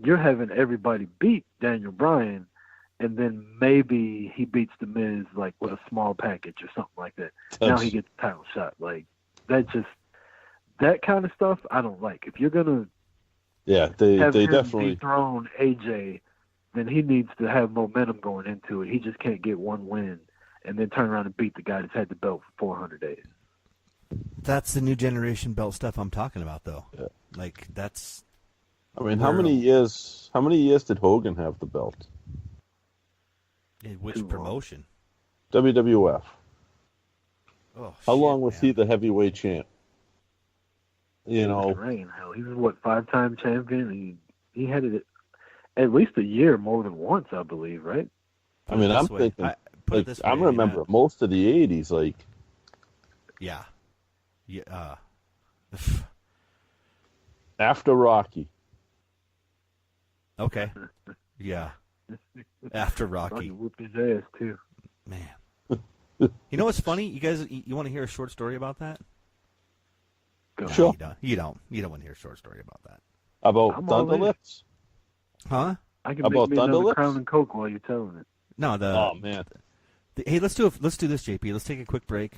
Speaker 2: you're having everybody beat Daniel Bryan, and then maybe he beats The Miz, like, with a small package or something like that. Now he gets a title shot. Like, that kind of stuff I don't like. If you're going to
Speaker 1: they
Speaker 2: him
Speaker 1: definitely
Speaker 2: dethrone AJ, then he needs to have momentum going into it. He just can't get one win and then turn around and beat the guy that's had the belt for 400 days.
Speaker 3: That's the new generation belt stuff I'm talking about, though.
Speaker 1: Yeah.
Speaker 3: Like, that's...
Speaker 1: I mean, how many years did Hogan have the belt?
Speaker 3: In which promotion?
Speaker 1: WWF.
Speaker 3: Oh,
Speaker 1: how long was he the heavyweight champ? You know,
Speaker 2: hell, he was what, 5-time champion. He had it at least a year more than once, I believe, right?
Speaker 1: I mean, I'm thinking. I remember most of the '80s, like.
Speaker 3: Yeah.
Speaker 1: After Rocky.
Speaker 3: Okay. Yeah. After Rocky.
Speaker 2: Whooped his ass too.
Speaker 3: Man. You know what's funny? You guys, you want to hear a short story about that?
Speaker 1: Sure.
Speaker 3: You don't want to hear a short story about that.
Speaker 1: About Thunderlips?
Speaker 3: Huh?
Speaker 2: I can make me another Crown and Coke while you're telling it.
Speaker 3: No,
Speaker 1: oh man.
Speaker 3: Hey, let's do this, JP. Let's take a quick break.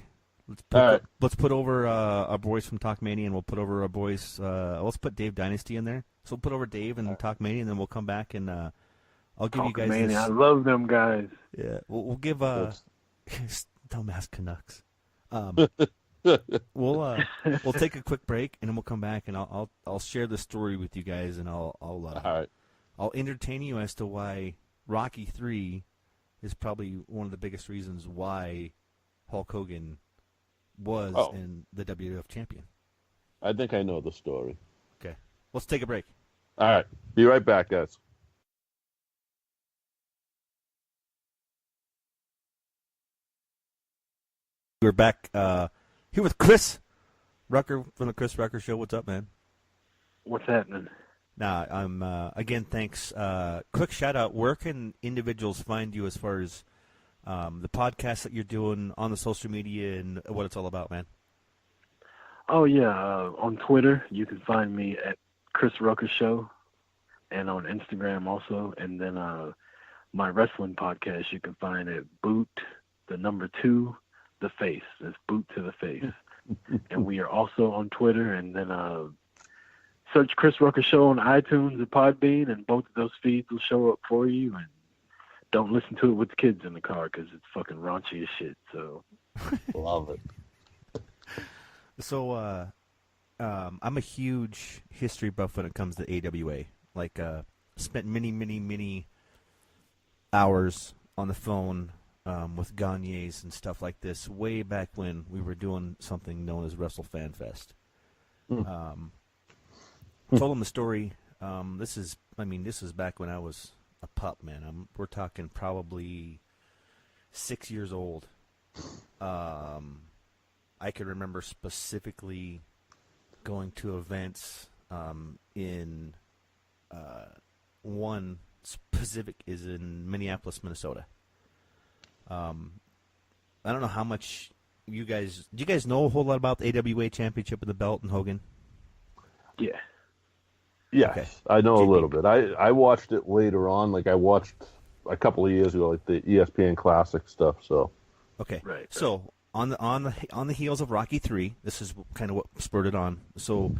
Speaker 3: Let's put over our boys from Talk Mania, and we'll put over our boys. Let's put Dave Dynasty in there. So we'll put over Dave and Talk Mania, and then we'll come back and I'll give you guys.
Speaker 2: Mania. I love them guys.
Speaker 3: Yeah, we'll give dumbass Canucks. We'll take a quick break, and then we'll come back, and I'll share the story with you guys, and I'll entertain you as to why Rocky 3 is probably one of the biggest reasons why Hulk Hogan was in the WWF champion.
Speaker 1: I think I know the story.
Speaker 3: Okay. Let's take a break.
Speaker 1: All right. Be right back, guys.
Speaker 3: We're back here with Chris Rucker from the Chris Rucker Show. What's up, man?
Speaker 2: What's happening?
Speaker 3: Nah, I'm again. Thanks. Quick shout out. Where can individuals find you as far as the podcast that you're doing on the social media and what it's all about, man?
Speaker 2: Oh yeah, on Twitter you can find me at Chris Rucker Show, and on Instagram also. And then my wrestling podcast you can find at Boot 2 the face. It's Boot to the Face. And we are also on Twitter, and then search Chris Rucker Show on iTunes or Podbean, and both of those feeds will show up for you. And don't listen to it with the kids in the car because it's fucking raunchy as shit. So
Speaker 1: Love it.
Speaker 3: So, I'm a huge history buff when it comes to AWA. Like, spent many hours on the phone with Gagne's and stuff like this way back when we were doing something known as Wrestle Fan Fest. Told him the story. This is back when I was a pup, man. We're talking probably 6 years old. I can remember specifically going to events in one specific is in Minneapolis, Minnesota. I don't know how much do you guys know a whole lot about the AWA Championship with the belt and Hogan?
Speaker 2: yeah.
Speaker 1: Yes,
Speaker 3: Okay.
Speaker 1: I know a little bit. I watched it later on. Like, I watched a couple of years ago, like the ESPN Classic stuff. So,
Speaker 3: Okay.
Speaker 2: Right.
Speaker 3: So on the heels of Rocky III, this is kind of what spurred it on. So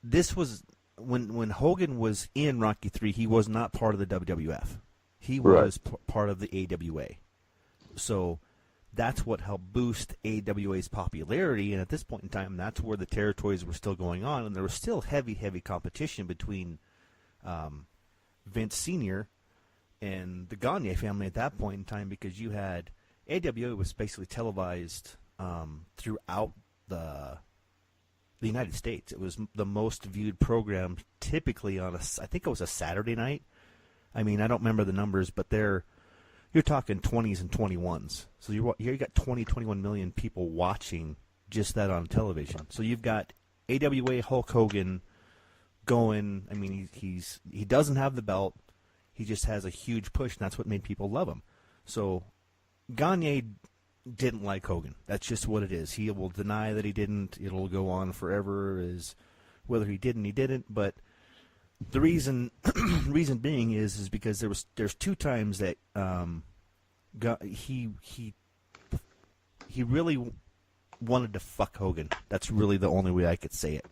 Speaker 3: this was when Hogan was in Rocky III, he was not part of the WWF. He was part of the AWA. So that's what helped boost AWA's popularity. And at this point in time, that's where the territories were still going on, and there was still heavy competition between Vince Sr. and the Gagne family at that point in time, because you had AWA was basically televised throughout the United States. It was the most viewed program, typically on I think it was a Saturday night. I mean, I don't remember the numbers, but you're talking 20s and 21s. So you got 21 million people watching just that on television. So you've got AWA Hulk Hogan going. I mean, he doesn't have the belt. He just has a huge push, and that's what made people love him. So Gagne didn't like Hogan. That's just what it is. He will deny that he didn't. It'll go on forever as whether he did and he didn't. But the reason being is because there's two times that he really wanted to fuck Hogan. That's really the only way I could say it.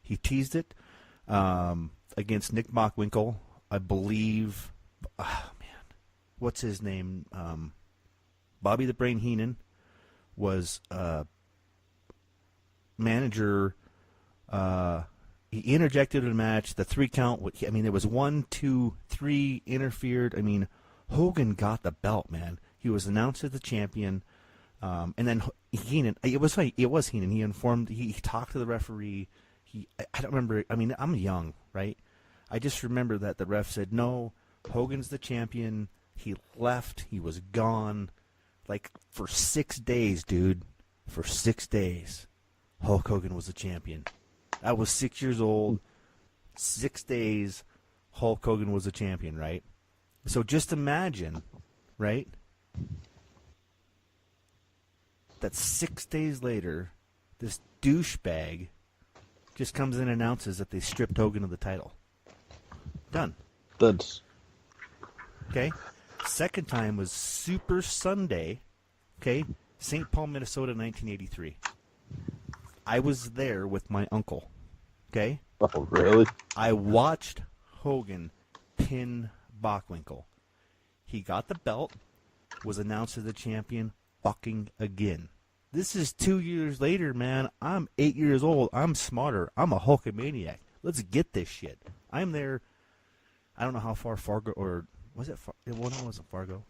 Speaker 3: He teased it against Nick Bockwinkel, I believe. Oh, man, what's his name? Bobby the Brain Heenan was manager. He interjected in a match. The 3 count. I mean, there was 1, 2, 3 interfered. I mean, Hogan got the belt, man. He was announced as the champion, and then Heenan. It was funny. It was Heenan. He informed. He talked to the referee. I don't remember. I mean, I'm young, right? I just remember that the ref said, "No, Hogan's the champion." He left. He was gone. Like, for 6 days, dude. For 6 days, Hulk Hogan was the champion. I was 6 years old. 6 days, Hulk Hogan was the champion, right? So just imagine, right, that 6 days later, this douchebag just comes in and announces that they stripped Hogan of the title. Done.
Speaker 1: that's
Speaker 3: Okay? Second time was Super Sunday, okay? St. Paul, Minnesota, 1983. I was there with my uncle, okay?
Speaker 1: oh, really?
Speaker 3: I watched Hogan pin Bockwinkel. He got the belt, was announced as the champion fucking again. This is 2 years later, man. I'm 8 years old. I'm smarter. I'm a Hulkamaniac. Let's get this shit. I'm there. I don't know how far Fargo, or was it? Well, no, it wasn't Fargo.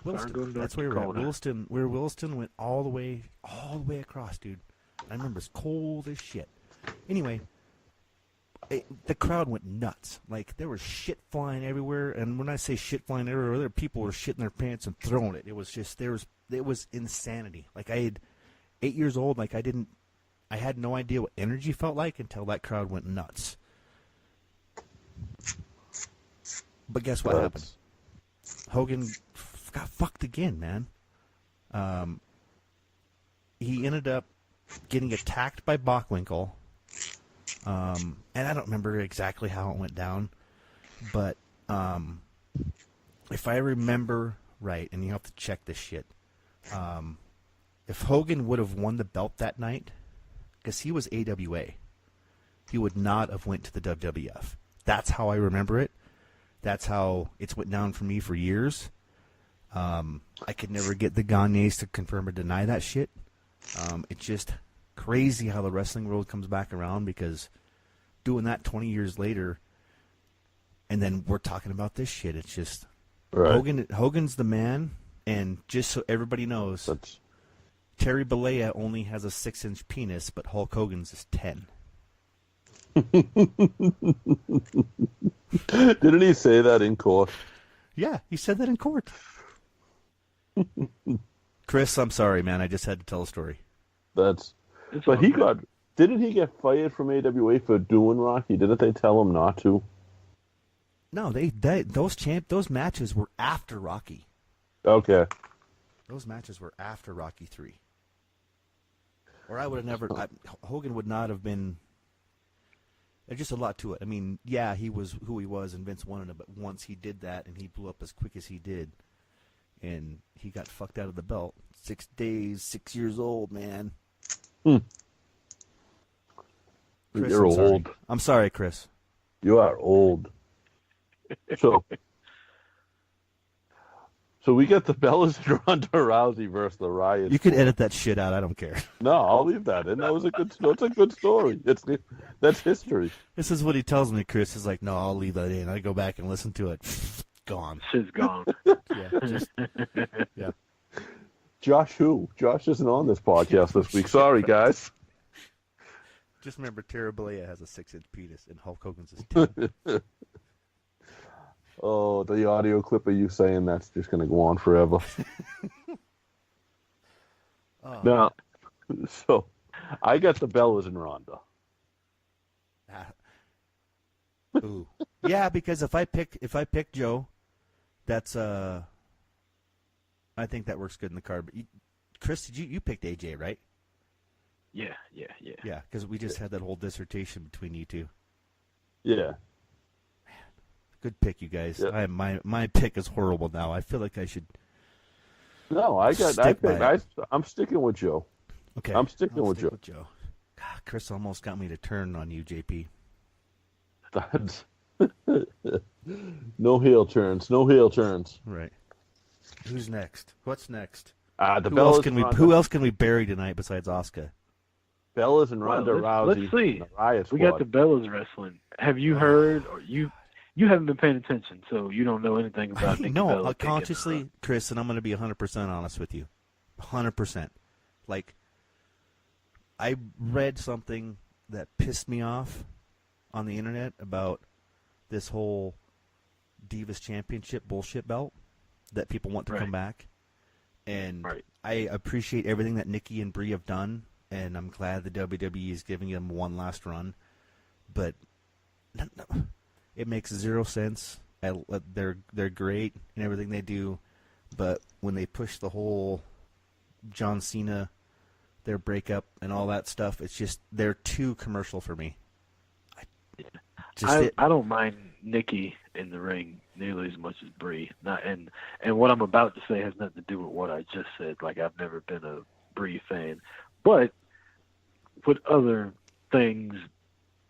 Speaker 3: Williston.
Speaker 2: Fargo,
Speaker 3: That's where we were at.
Speaker 2: Dakota.
Speaker 3: Williston. Where Williston went all the way across, dude. I remember it's cold as shit. Anyway, the crowd went nuts. Like, there was shit flying everywhere, and when I say shit flying everywhere, there people were shitting their pants and throwing it. It was just it was insanity. Like, I had 8 years old. Like, I had no idea what energy felt like until that crowd went nuts. But guess what happened? Hogan got fucked again, man. He ended up getting attacked by Bockwinkel. And I don't remember exactly how it went down. But if I remember right, and you have to check this shit. If Hogan would have won the belt that night, because he was AWA, he would not have went to the WWF. That's how I remember it. That's how it's went down for me for years. I could never get the Gagnes to confirm or deny that shit. It's just crazy how the wrestling world comes back around, because doing that 20 years later, and then we're talking about this shit. It's just right. Hogan's the man, and just so everybody knows, Terry Bollea only has a 6-inch penis, but Hulk Hogan's is 10.
Speaker 1: Didn't he say that in court?
Speaker 3: Yeah, he said that in court. Chris, I'm sorry, man. I just had to tell a story.
Speaker 1: But didn't he get fired from AWA for doing Rocky? Didn't they tell him not to?
Speaker 3: No, those matches were after Rocky.
Speaker 1: Okay.
Speaker 3: Those matches were after Rocky 3. Or I would have never. Hogan would not have been. There's just a lot to it. I mean, yeah, he was who he was, and Vince wanted him. But once he did that, and he blew up as quick as he did, and he got fucked out of the belt. 6 days, 6 years old, man.
Speaker 1: Hmm.
Speaker 3: Chris,
Speaker 1: You're old.
Speaker 3: I'm sorry, Chris.
Speaker 1: You are old. So we get the Bellas and Ronda Rousey versus the Riot.
Speaker 3: You can edit that shit out. I don't care.
Speaker 1: No, I'll leave that in. That was a good. It's a good story. That's history.
Speaker 3: This is what he tells me. Chris is like, no, I'll leave that in. I go back and listen to it. Gone.
Speaker 2: Shit's gone.
Speaker 3: Yeah.
Speaker 1: Josh who? Josh isn't on this podcast this week. Sorry, guys.
Speaker 3: Just remember, Terry Bollea has a 6-inch penis, and Hulk Hogan's is 10.
Speaker 1: Oh, the audio clip of you saying that's just going to go on forever. Now, so I got the Bellas and Ronda.
Speaker 3: Ooh. Yeah, because if I pick Joe, that's I think that works good in the card. But Chris, you picked AJ, right?
Speaker 2: Yeah.
Speaker 3: Yeah, because we just had that whole dissertation between you two.
Speaker 1: Yeah.
Speaker 3: Good pick, you guys.
Speaker 1: Yeah.
Speaker 3: My pick is horrible now. I feel like I should.
Speaker 1: No, I'm sticking with Joe.
Speaker 3: Okay,
Speaker 1: I'm sticking with Joe.
Speaker 3: God, Chris almost got me to turn on you, JP.
Speaker 1: That's no heel turns. No heel turns.
Speaker 3: Right. Who's next? What's next?
Speaker 1: Who
Speaker 3: else can we bury tonight besides Asuka?
Speaker 1: Bellas and Ronda Rousey.
Speaker 2: Let's see.
Speaker 1: The Riot Squad.
Speaker 2: We got the Bellas wrestling. Have you heard, or you haven't been paying attention, so you don't know anything about Nikki Bella?
Speaker 3: No, consciously, Chris, and I'm going to be 100% honest with you. 100%. Like, I read something that pissed me off on the internet about this whole Divas Championship bullshit belt that people want to come back. And I appreciate everything that Nikki and Brie have done, and I'm glad the WWE is giving them one last run. But it makes zero sense. They're great in everything they do, but when they push the whole John Cena, their breakup and all that stuff, it's just they're too commercial for me.
Speaker 2: I don't mind Nikki in the ring nearly as much as Brie. And what I'm about to say has nothing to do with what I just said. Like, I've never been a Brie fan, but with other things,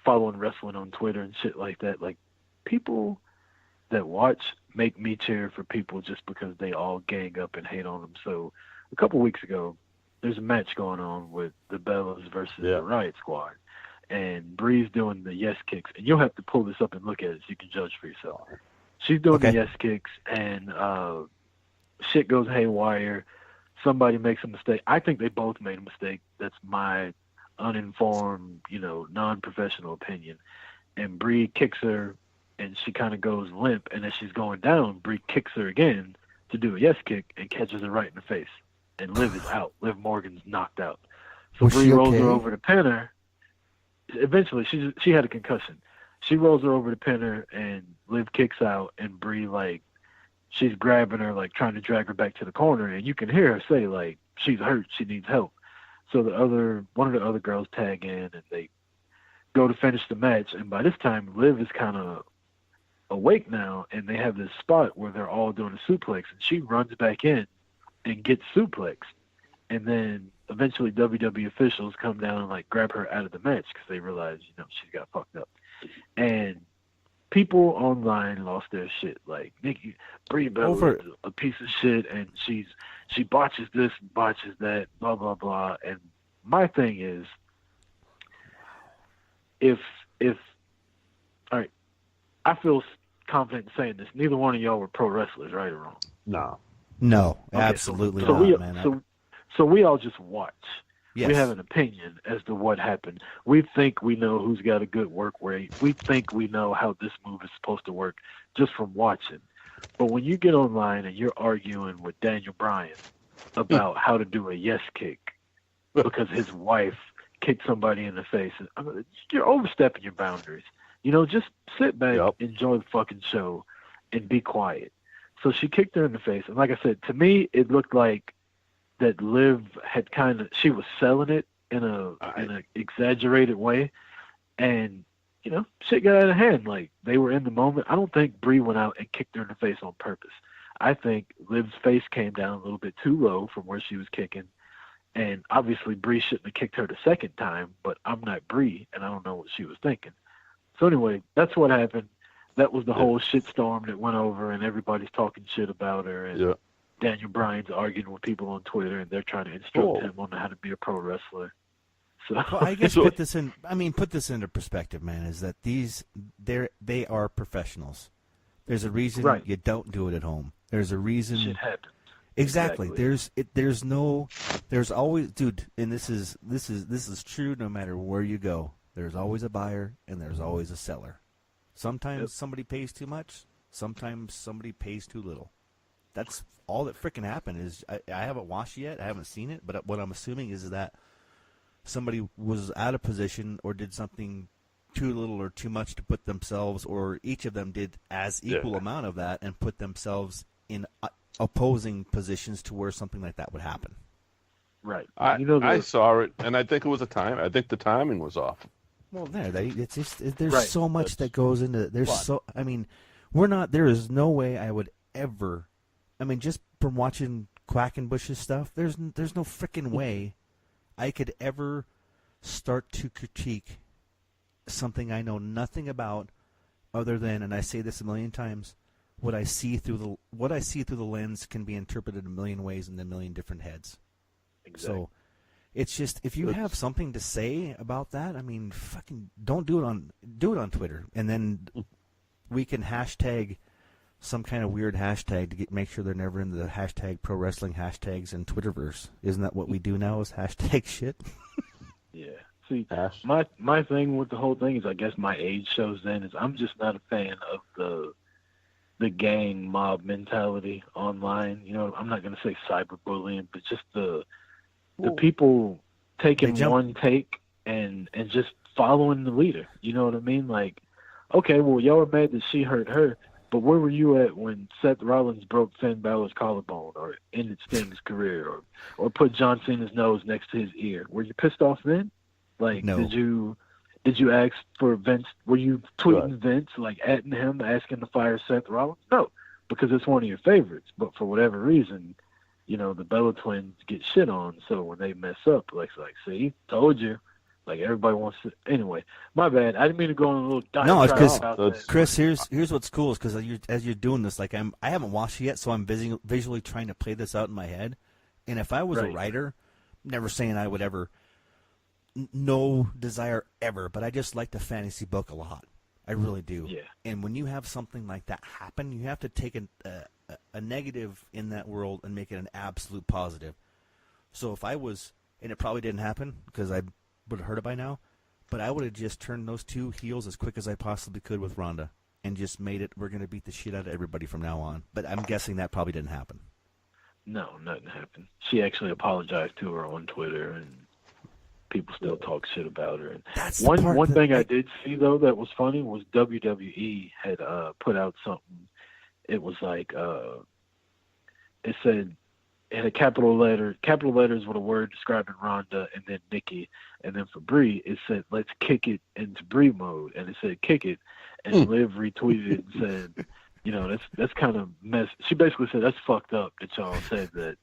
Speaker 2: following wrestling on Twitter and shit like that, like, people that watch make me cheer for people just because they all gang up and hate on them. So a couple weeks ago, there's a match going on with the Bellas versus the Riot Squad. And Bree's doing the yes kicks. And you'll have to pull this up and look at it so you can judge for yourself. She's doing the yes kicks, and shit goes haywire. Somebody makes a mistake. I think they both made a mistake. That's my uninformed, non-professional opinion. And Bree kicks her, and she kind of goes limp. And as she's going down, Bree kicks her again to do a yes kick and catches her right in the face. And Liv is out. Liv Morgan's knocked out. So Bree rolls her over to pin her. Eventually, she had a concussion. She rolls her over to pin her, and Liv kicks out, and Bree, she's grabbing her, trying to drag her back to the corner, and you can hear her say, she's hurt, she needs help. So one of the other girls tag in, and they go to finish the match, and by this time, Liv is kind of awake now, and they have this spot where they're all doing a suplex, and she runs back in and gets suplexed. And then eventually WWE officials come down and like grab her out of the match because they realize, she's got fucked up. And people online lost their shit. Like, Nikki Brie Bella is a piece of shit, and she botches this and botches that, blah blah blah. And my thing is, if all right, I feel confident in saying this. Neither one of y'all were pro wrestlers, right or wrong?
Speaker 3: No, absolutely not, man.
Speaker 2: So we all just watch.
Speaker 3: Yes.
Speaker 2: We have an opinion as to what happened. We think we know who's got a good work rate. We think we know how this move is supposed to work just from watching. But when you get online and you're arguing with Daniel Bryan about how to do a yes kick because his wife kicked somebody in the face, you're overstepping your boundaries. Just sit back, enjoy the fucking show, and be quiet. So she kicked her in the face. And like I said, to me, it looked like that Liv had she was selling it in an exaggerated way, and shit got out of hand. Like, they were in the moment. I don't think Brie went out and kicked her in the face on purpose. I think Liv's face came down a little bit too low from where she was kicking, and obviously Brie shouldn't have kicked her the second time. But I'm not Brie, and I don't know what she was thinking. So anyway, that's what happened. That was the whole shitstorm that went over, and everybody's talking shit about her, and Daniel Bryan's arguing with people on Twitter, and they're trying to instruct him on how to be a pro wrestler. So
Speaker 3: well, I guess put this into perspective, man. Is that they are professionals. There's a reason you don't do it at home. There's a reason.
Speaker 2: Shit happens.
Speaker 3: Exactly. There's always, dude, and this is true no matter where you go. There's always a buyer and there's always a seller. Sometimes somebody pays too much. Sometimes somebody pays too little. That's all that frickin' happened. Is I haven't watched it yet. I haven't seen it. But what I'm assuming is that somebody was out of position or did something too little or too much to put themselves, or each of them did as equal amount of that and put themselves in opposing positions to where something like that would happen.
Speaker 2: Right.
Speaker 1: I saw it, and I think it was I think the timing was off.
Speaker 3: Well, it's just there's so much that goes into it. There is no way I would ever. I mean, just from watching Quackenbush's stuff, there's no freaking way I could ever start to critique something I know nothing about, other than, and I say this a million times, what I see through the lens can be interpreted a million ways in a million different heads. Exactly. So it's just, if you have something to say about that, I mean, fucking don't do it on Twitter, and then we can hashtag some kind of weird hashtag to make sure they're never in the hashtag pro wrestling hashtags and Twitterverse. Isn't that what we do now, is hashtag shit?
Speaker 2: Yeah. See, my thing with the whole thing is, I guess my age shows then, is I'm just not a fan of the gang mob mentality online. I'm not going to say cyberbullying, but just the people taking one take and just following the leader. You know what I mean? Like, okay, well, y'all are mad that she hurt her, but where were you at when Seth Rollins broke Finn Balor's collarbone, or ended Sting's career, or put John Cena's nose next to his ear? Were you pissed off then? Like, no. Did you ask for Vince? Were you tweeting Vince, like atting him, asking to fire Seth Rollins? No, because it's one of your favorites. But for whatever reason, the Bella twins get shit on. So when they mess up, like, see, told you. Like, everybody wants to. Anyway, my bad. I didn't mean to go on a little diatribe about that.
Speaker 3: Chris, here's what's cool is because as you're doing this, like, I haven't watched it yet, so I'm visually trying to play this out in my head. And if I was a writer, never saying I would ever, no desire ever, but I just like the fantasy book a lot. I really do.
Speaker 2: Yeah.
Speaker 3: And when you have something like that happen, you have to take a negative in that world and make it an absolute positive. So if I was, and it probably didn't happen because I would have heard it by now, but I would have just turned those two heels as quick as I possibly could with Ronda and just made it, we're going to beat the shit out of everybody from now on. But I'm guessing that probably didn't happen.
Speaker 2: No, nothing happened. She actually apologized to her on Twitter, and people still talk shit about her. And
Speaker 3: that's
Speaker 2: one thing I did see, though, that was funny was WWE had put out something. It was like, it said, in a capital letters with a word describing Ronda, and then Nikki, and then for Brie, it said, let's kick it into Brie mode, and it said kick it, and Liv retweeted it and said, you know, that's kind of mess. She basically said that's fucked up that y'all said that.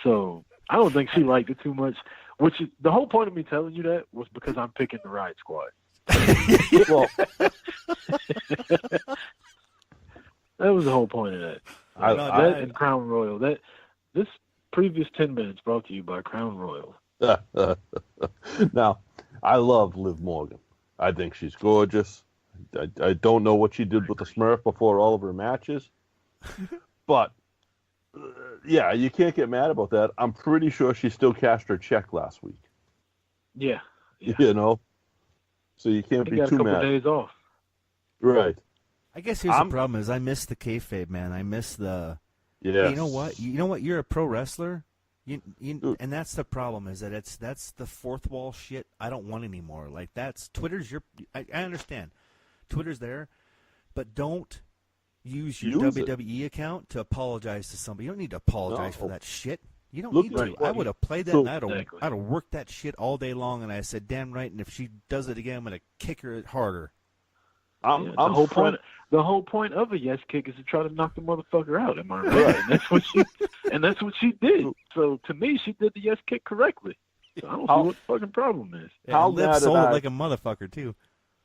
Speaker 2: So I don't think she liked it too much. Which is, the whole point of me telling you that was because I'm picking the Riot Squad.
Speaker 1: Well,
Speaker 2: that was the whole point of that. That and Crown Royal. This previous 10 minutes brought to you by Crown Royal.
Speaker 1: Now, I love Liv Morgan. I think she's gorgeous. I don't know what she did with the Smurf before all of her matches, but yeah, you can't get mad about that. I'm pretty sure she still cashed her check last week.
Speaker 2: Yeah.
Speaker 1: You know, so you can't be too mad.
Speaker 2: Got a couple days off.
Speaker 1: Right.
Speaker 3: I guess here's the problem: is I miss the kayfabe, man. I miss the.
Speaker 1: Yeah.
Speaker 3: Hey, you know what? You're a pro wrestler. And that's the problem, is that that's the fourth wall shit I don't want anymore. Like, that's Twitter's I understand. Twitter's there, but don't use your WWE account to apologize to somebody. You don't need to apologize for that shit. You don't need to. I would have played that, and I'd have worked that shit all day long, and I said, damn right, and if she does it again, I'm going to kick her harder.
Speaker 2: The whole point of a yes kick is to try to knock the motherfucker out. Am I right? And that's what she did. So to me, she did the yes kick correctly. So I don't see what the fucking problem is.
Speaker 3: How Liv sold it like a motherfucker too.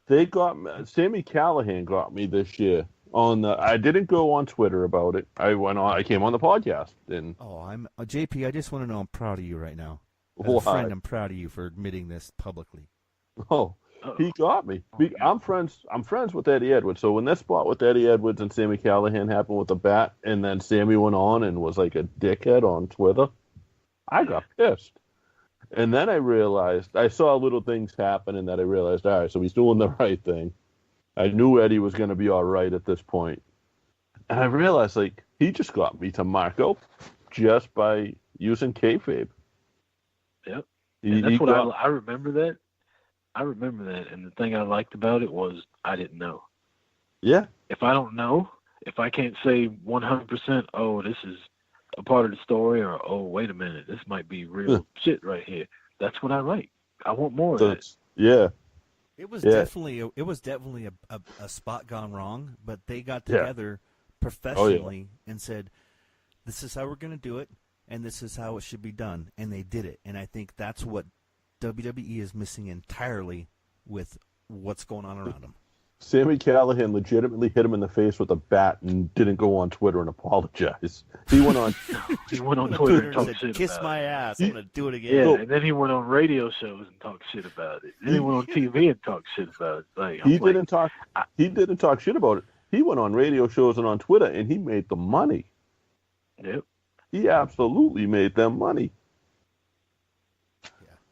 Speaker 1: They got Sami Callihan got me this year. I didn't go on Twitter about it. I came on the podcast and.
Speaker 3: Oh, I'm JP. I just want to know I'm proud of you right now. As
Speaker 1: a
Speaker 3: friend, I'm proud of you for admitting this publicly.
Speaker 1: Oh. He got me. I'm friends with Eddie Edwards. So when that spot with Eddie Edwards and Sami Callihan happened with the bat, and then Sami went on and was like a dickhead on Twitter, I got pissed. And then I realized, I saw little things happen, and then I realized, all right, so he's doing the right thing. I knew Eddie was going to be all right at this point. And I realized, like, he just got me to Marco just by using kayfabe.
Speaker 2: Yep. I remember that. I remember that, and the thing I liked about it was I didn't know.
Speaker 1: Yeah.
Speaker 2: If I don't know, if I can't say 100%, oh, this is a part of the story, or, oh, wait a minute, this might be real shit right here, that's what I like. I want more of that.
Speaker 1: Yeah.
Speaker 3: It was definitely a spot gone wrong, but they got together professionally and said, this is how we're going to do it, and this is how it should be done, and they did it. And I think that's what WWE is missing entirely with what's going on around them.
Speaker 1: Sami Callihan legitimately hit him in the face with a bat and didn't go on Twitter and apologize. He went on
Speaker 2: Twitter and talked shit
Speaker 3: kiss
Speaker 2: about
Speaker 3: my
Speaker 2: it.
Speaker 3: ass. I'm going to do it again.
Speaker 2: Yeah, and then he went on radio shows and talked shit about it. Then he went on TV and talked shit about it. Like, he didn't talk shit about it. He went on radio shows and on Twitter, and he made the money. Yep.
Speaker 1: He absolutely made them money.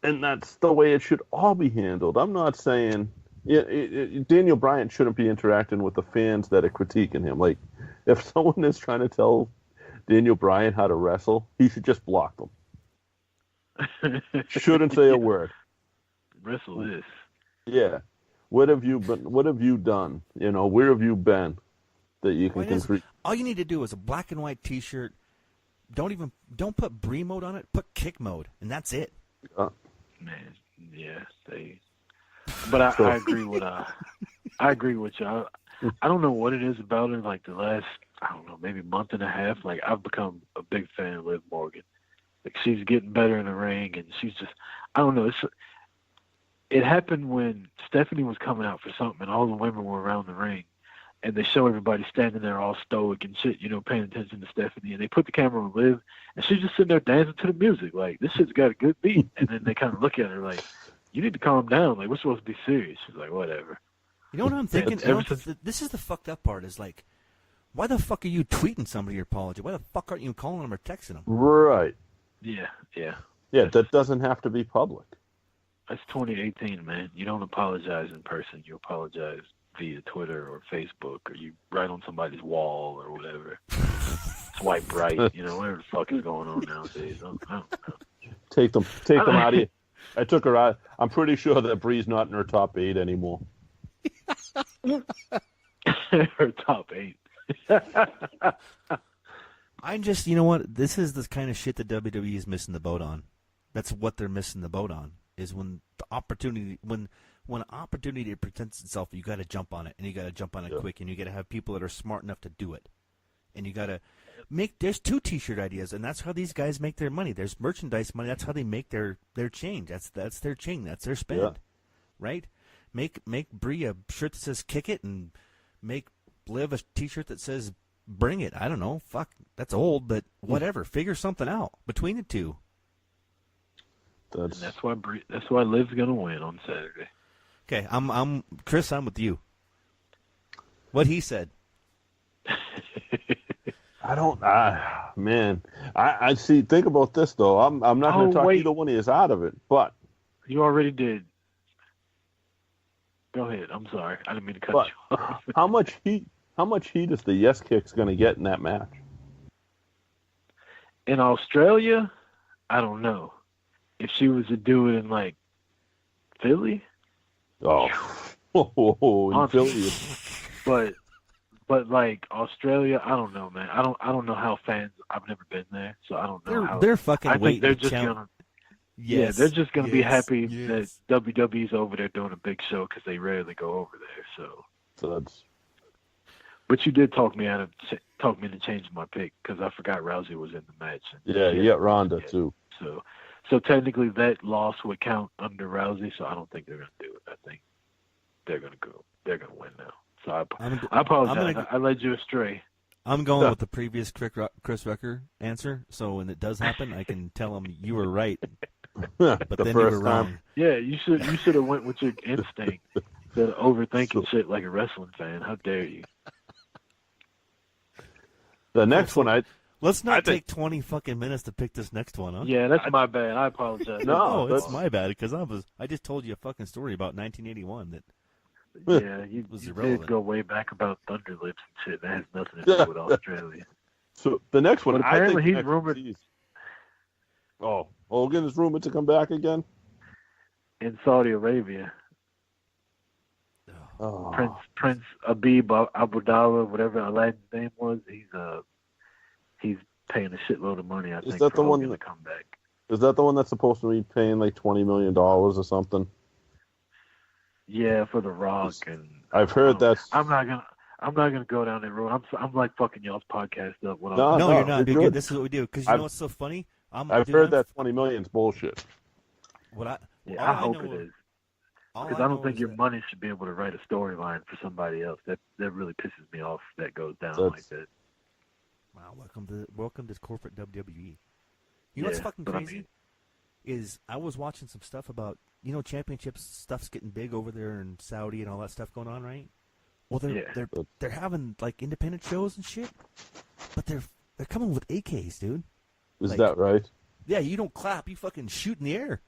Speaker 1: And that's the way it should all be handled. I'm not saying Daniel Bryan shouldn't be interacting with the fans that are critiquing him. Like, if someone is trying to tell Daniel Bryan how to wrestle, he should just block them. Shouldn't say a word.
Speaker 2: Wrestle this.
Speaker 1: Yeah. What have you done? You know, where have you been that you can contribute?
Speaker 3: All you need to do is a black and white T-shirt. Don't put Bree mode on it. Put kick mode, and that's it.
Speaker 2: Man, yeah, but I agree with I agree with you. I don't know what it is about her. Like the last, I don't know, maybe month and a half. Like I've become a big fan of Liv Morgan. Like she's getting better in the ring, and she's just, I don't know. It happened when Stephanie was coming out for something, and all the women were around the ring, and they show everybody standing there all stoic and shit, you know, paying attention to Stephanie, and they put the camera on Liv, and she's just sitting there dancing to the music, like, this shit's got a good beat, and then they kind of look at her like, you need to calm down, like, we're supposed to be serious. She's like, whatever.
Speaker 3: You know what I'm thinking? This is the fucked up part, is like, why the fuck are you tweeting somebody your apology? Why the fuck aren't you calling them or texting them?
Speaker 1: Right.
Speaker 2: Yeah.
Speaker 1: Yeah, that doesn't have to be public.
Speaker 2: That's 2018, man. You don't apologize in person. You apologize via Twitter or Facebook, or you write on somebody's wall or whatever. Swipe right, you know, whatever the fuck is going on nowadays. I don't know.
Speaker 1: Take them out of here. I took her out. I'm pretty sure that Bree's not in her top 8 anymore.
Speaker 2: Her top 8.
Speaker 3: I'm just, you know what? This is the kind of shit that WWE is missing the boat on. That's what they're missing the boat on, is when the opportunity, when when an opportunity presents itself, you got to jump on it, and you got to jump on it quick, and you got to have people that are smart enough to do it, and you got to make. There's 2 T-shirt ideas, and that's how these guys make their money. There's merchandise money. That's how they make their change. That's their change. That's their spend, right? Make Bree a shirt that says "Kick It," and make Liv a T-shirt that says "Bring It." I don't know. Fuck, that's old, but whatever. Figure something out between the 2.
Speaker 2: That's why Liv's gonna win on Saturday.
Speaker 3: Okay, I'm Chris. I'm with you. What he said.
Speaker 1: I see. Think about this though. I'm not going to talk either one of you out of it, but
Speaker 2: you already did. Go ahead. I'm sorry. I didn't mean to cut you off.
Speaker 1: How much heat is the Yes Kick's going to get in that match?
Speaker 2: In Australia, I don't know. If she was to do it in like Philly,
Speaker 1: in Philly,
Speaker 2: but like Australia, I don't know, man. I don't know how fans. I've never been there, so I don't know.
Speaker 3: They're fucking.
Speaker 2: I think they're just gonna.
Speaker 3: Yes,
Speaker 2: they're just gonna be happy that WWE's over there doing a big show because they rarely go over there.
Speaker 1: So that's.
Speaker 2: But you did talk me into changing my pick because I forgot Rousey was in the match.
Speaker 1: You got Ronda too.
Speaker 2: So technically that loss would count under Rousey. So I don't think they're gonna do it. I think they're gonna go. They're gonna win now. So I apologize. I led you astray.
Speaker 3: I'm going with the previous Chris Rucker answer. So when it does happen, I can tell him you were right, but then you were wrong.
Speaker 2: Yeah, you should have went with your instinct instead of overthinking shit like a wrestling fan. How dare you?
Speaker 1: The next one,
Speaker 3: let's not take 20 fucking minutes to pick this next one, huh?
Speaker 2: Yeah, that's my bad. I apologize.
Speaker 3: No, it's my bad because I just told you a fucking story about 1981 that.
Speaker 2: Yeah, you did go way back about Thunder Lips and shit. That has nothing to do with Australia.
Speaker 1: So the next one,
Speaker 2: apparently he's rumored.
Speaker 1: Hogan is rumored to come back again
Speaker 2: in Saudi Arabia.
Speaker 1: Oh.
Speaker 2: Prince Abib Abdallah, whatever Aladdin's name was, he's paying a shitload of money. I think for Hogan to come back.
Speaker 1: Is that the one that's supposed to be paying like $20 million or something?
Speaker 2: Yeah, for The Rock, and
Speaker 1: I've heard that's.
Speaker 2: I'm not gonna go down that road. I'm like fucking y'all's podcast up.
Speaker 3: No, you're not. You're good. This is what we do because you know what's so funny.
Speaker 1: I've heard that $20 million is bullshit.
Speaker 2: I hope it is. Because I don't think your money should be able to write a storyline for somebody else. That really pisses me off. That goes down like that.
Speaker 3: Wow, welcome to corporate WWE. You know what's fucking crazy? Is I was watching some stuff about championships stuff's getting big over there in Saudi and all that stuff going on, right? Well, they're having like independent shows and shit, but they're coming with AKs, dude.
Speaker 1: Is that right?
Speaker 3: Yeah, you don't clap, you fucking shoot in the air.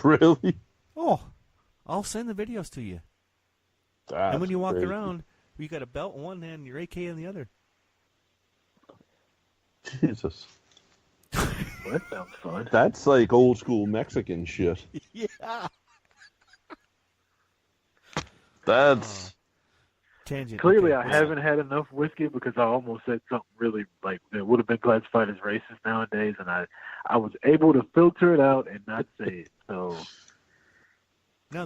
Speaker 1: Really?
Speaker 3: Oh, I'll send the videos to you. And when you walk around, you got a belt in one hand and your AK in the other.
Speaker 1: Jesus.
Speaker 2: Well, that sounds fun.
Speaker 1: That's like old school Mexican shit.
Speaker 3: Yeah.
Speaker 2: That's tangent. Clearly, I haven't had enough whiskey because I almost said something really like that would have been classified as racist nowadays, and I was able to filter it out and not say it. So
Speaker 3: no,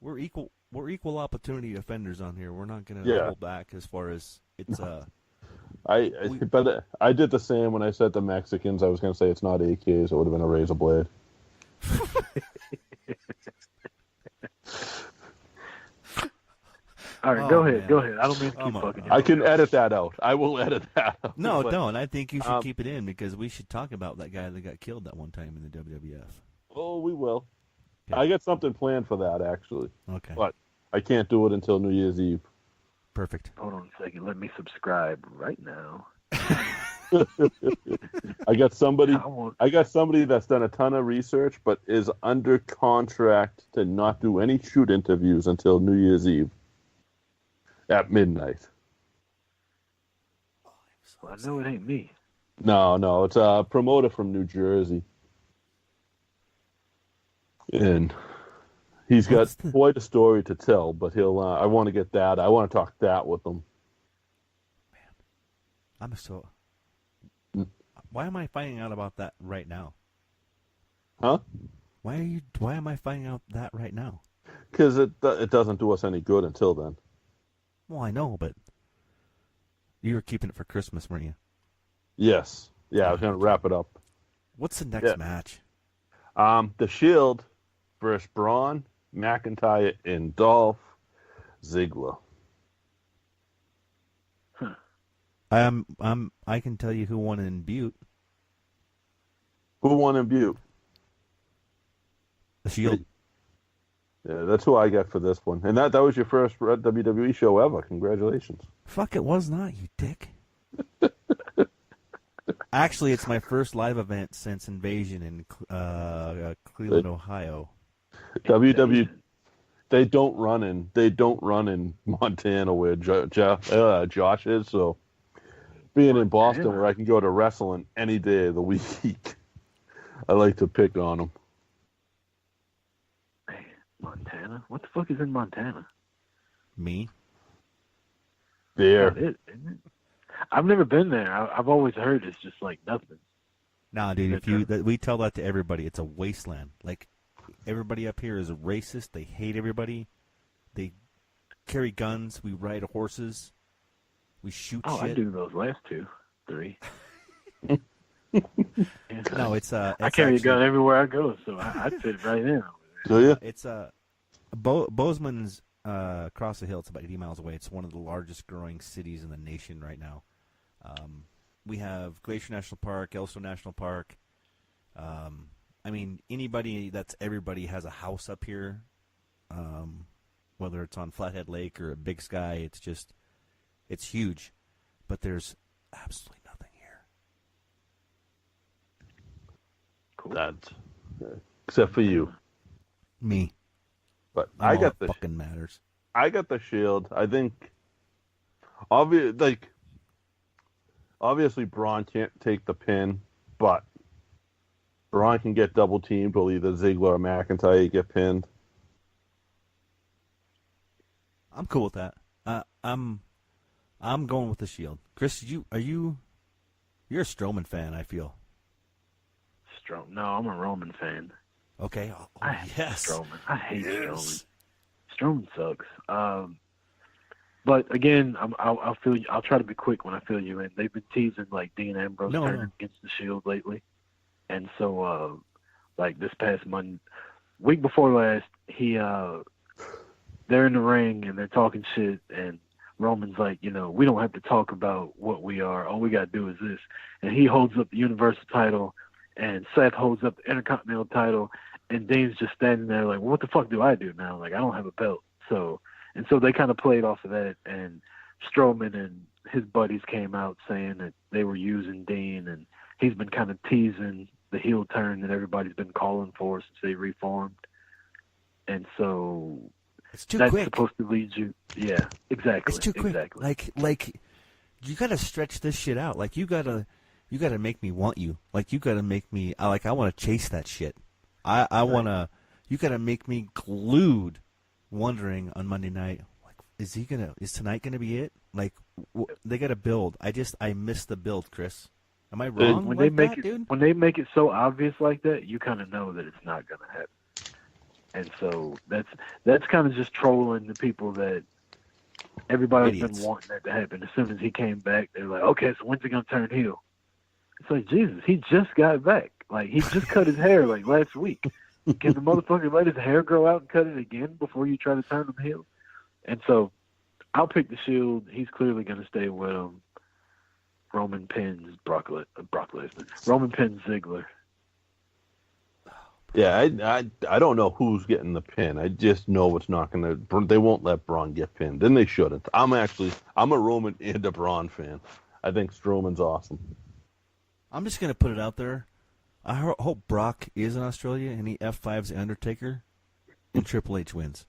Speaker 3: we're equal opportunity offenders on here. We're not going to hold back as far as it's
Speaker 1: But I did the same when I said the Mexicans. I was going to say it's not AKs. It would have been a razor blade.
Speaker 2: All right, go ahead. I don't mean to keep fucking you.
Speaker 1: I can edit that out. I will edit that out.
Speaker 3: No, don't. I think you should keep it in because we should talk about that guy that got killed that one time in the WWF.
Speaker 1: Oh, we will.
Speaker 3: Okay.
Speaker 1: I got something planned for that, actually.
Speaker 3: Okay.
Speaker 1: But I can't do it until New Year's Eve.
Speaker 3: Perfect.
Speaker 2: Hold on a second. Let me subscribe right now.
Speaker 1: I got somebody that's done a ton of research, but is under contract to not do any shoot interviews until New Year's Eve at midnight.
Speaker 2: Well, I know it ain't me.
Speaker 1: No, it's a promoter from New Jersey, and he's got quite a story to tell. But I want to get that. I want to talk that with him.
Speaker 3: Man, why am I finding out about that right now?
Speaker 1: Huh?
Speaker 3: Why am I finding out that right now?
Speaker 1: Because it doesn't do us any good until then.
Speaker 3: Well, I know, but you were keeping it for Christmas, weren't you?
Speaker 1: Yes. Yeah, I was going to wrap it up.
Speaker 3: What's the next match?
Speaker 1: The Shield versus Braun, McIntyre, and Dolph Ziggler.
Speaker 2: Huh.
Speaker 3: I can tell you who won in Butte.
Speaker 1: Who won in Butte?
Speaker 3: The Shield.
Speaker 1: Yeah, that's who I got for this one. And that was your first WWE show ever. Congratulations.
Speaker 3: Fuck, it was not, you dick. Actually, it's my first live event since Invasion in Cleveland, Ohio.
Speaker 1: WWE, they don't run in Montana where Josh is. So being in Boston where I can go to wrestling any day of the week, I like to pick on them.
Speaker 2: Hey, Montana? What the fuck is in Montana?
Speaker 3: Me?
Speaker 1: There.
Speaker 2: Isn't it? I've never been there. I've always heard it's just like nothing.
Speaker 3: Nah, dude, we tell that to everybody. It's a wasteland. Like, everybody up here is racist. They hate everybody. They carry guns. We ride horses. We shoot shit.
Speaker 2: I do those last 3.
Speaker 3: No, it's
Speaker 2: I carry a gun everywhere I go, so I'd fit right in.
Speaker 1: Do you?
Speaker 3: It's Bozeman's across the hill. It's about 80 miles away. It's one of the largest growing cities in the nation right now. We have Glacier National Park, Yellowstone National Park. I mean, everybody has a house up here, whether it's on Flathead Lake or Big Sky. It's huge, but there's absolutely nothing here.
Speaker 2: Cool.
Speaker 1: That's except for you.
Speaker 3: Me.
Speaker 1: But I got the
Speaker 3: fucking matters.
Speaker 1: I got the Shield. I think obviously Braun can't take the pin, but Braun can get double teamed. Will either Ziggler or McIntyre get pinned.
Speaker 3: I'm cool with that. I'm going with the Shield. Chris, you're a Strowman fan, I feel.
Speaker 2: No, I'm a Roman fan.
Speaker 3: Okay. Oh,
Speaker 2: I hate
Speaker 3: yes.
Speaker 2: Strowman. I hate Strowman. Strowman sucks. But again, I'll feel you. I'll try to be quick when I fill you in. They've been teasing like Dean Ambrose turning against the Shield lately, and so like this past week before last, they're in the ring and they're talking shit, and Roman's like, we don't have to talk about what we are. All we got to do is this, and he holds up the Universal title, and Seth holds up the Intercontinental title, and Dean's just standing there like, well, what the fuck do I do now? Like, I don't have a belt. So they kind of played off of that, and Strowman and his buddies came out saying that they were using Dean, and he's been kind of teasing the heel turn that everybody's been calling for since they reformed. And so
Speaker 3: it's too
Speaker 2: that's
Speaker 3: quick.
Speaker 2: Supposed to lead you. Yeah, exactly.
Speaker 3: It's too quick.
Speaker 2: Exactly.
Speaker 3: Like you got to stretch this shit out. Like you got to make me want you. Like you got to make me I want to chase that shit. I want to you got to make me glued wondering on Monday night, like is tonight going to be it? Like they got to build. I missed the build, Chris. Am I wrong?
Speaker 2: When
Speaker 3: dude?
Speaker 2: When they make it so obvious like that, you kind of know that it's not going to happen. And so that's kind of just trolling the people that everybody's been wanting that to happen. As soon as he came back, they're like, okay, so when's he going to turn heel? It's like, Jesus, he just got back. Like, he just cut his hair like last week. Can the motherfucker let his hair grow out and cut it again before you try to turn him heel? And so I'll pick the Shield. He's clearly going to stay with him. Roman pins Brock Lesnar. Roman pins Ziggler.
Speaker 1: Yeah, I don't know who's getting the pin. I just know it's not going to. They won't let Braun get pinned. Then they shouldn't. I'm a Roman and a Braun fan. I think Strowman's awesome.
Speaker 3: I'm just going to put it out there. I hope Brock is in Australia and he F5's the Undertaker and Triple H wins.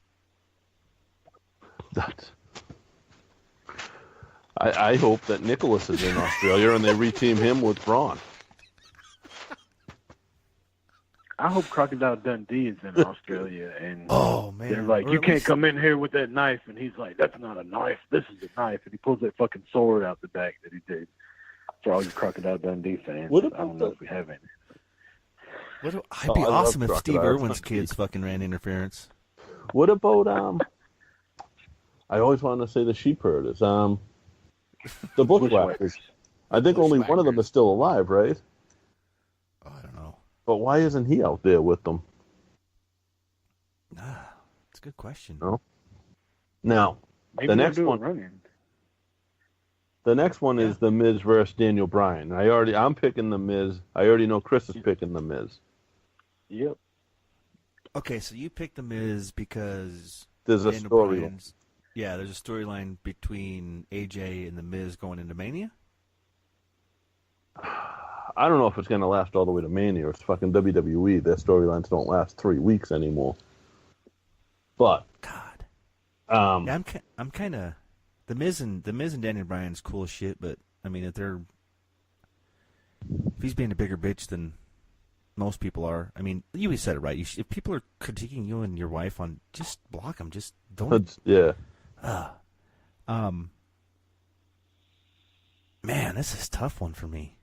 Speaker 1: I hope that Nicholas is in Australia and they reteam him with Braun.
Speaker 2: I hope Crocodile Dundee is in Australia and they're like, you can't come in here with that knife, and he's like, that's not a knife, this is a knife, and he pulls that fucking sword out the back that he did. For all you Crocodile Dundee fans, I don't know if we have any.
Speaker 3: It'd be awesome if Steve Irwin's kids fucking ran interference.
Speaker 1: What about I always wanted to say the sheep herders. The bushwhackers. I think only one of them is still alive, right?
Speaker 3: Oh, I don't know.
Speaker 1: But why isn't he out there with them?
Speaker 3: It's a good question.
Speaker 1: No. Now,
Speaker 2: Maybe
Speaker 1: the next one. The next one is The Miz versus Daniel Bryan. I'm picking The Miz. I already know Chris is picking The Miz.
Speaker 2: Yep.
Speaker 3: Okay, so you picked The Miz because
Speaker 1: there's a story.
Speaker 3: Yeah, there's a storyline between AJ and The Miz going into Mania.
Speaker 1: I don't know if it's going to last all the way to Mania. It's fucking WWE. Their storylines don't last 3 weeks anymore. But
Speaker 3: God,
Speaker 1: yeah,
Speaker 3: I'm kind of the Miz and Daniel Bryan's cool as shit. But I mean, if he's being a bigger bitch than most people are, I mean, you said it right. If people are critiquing you and your wife on, just block them. Just don't.
Speaker 1: Yeah.
Speaker 3: Man, this is a tough one for me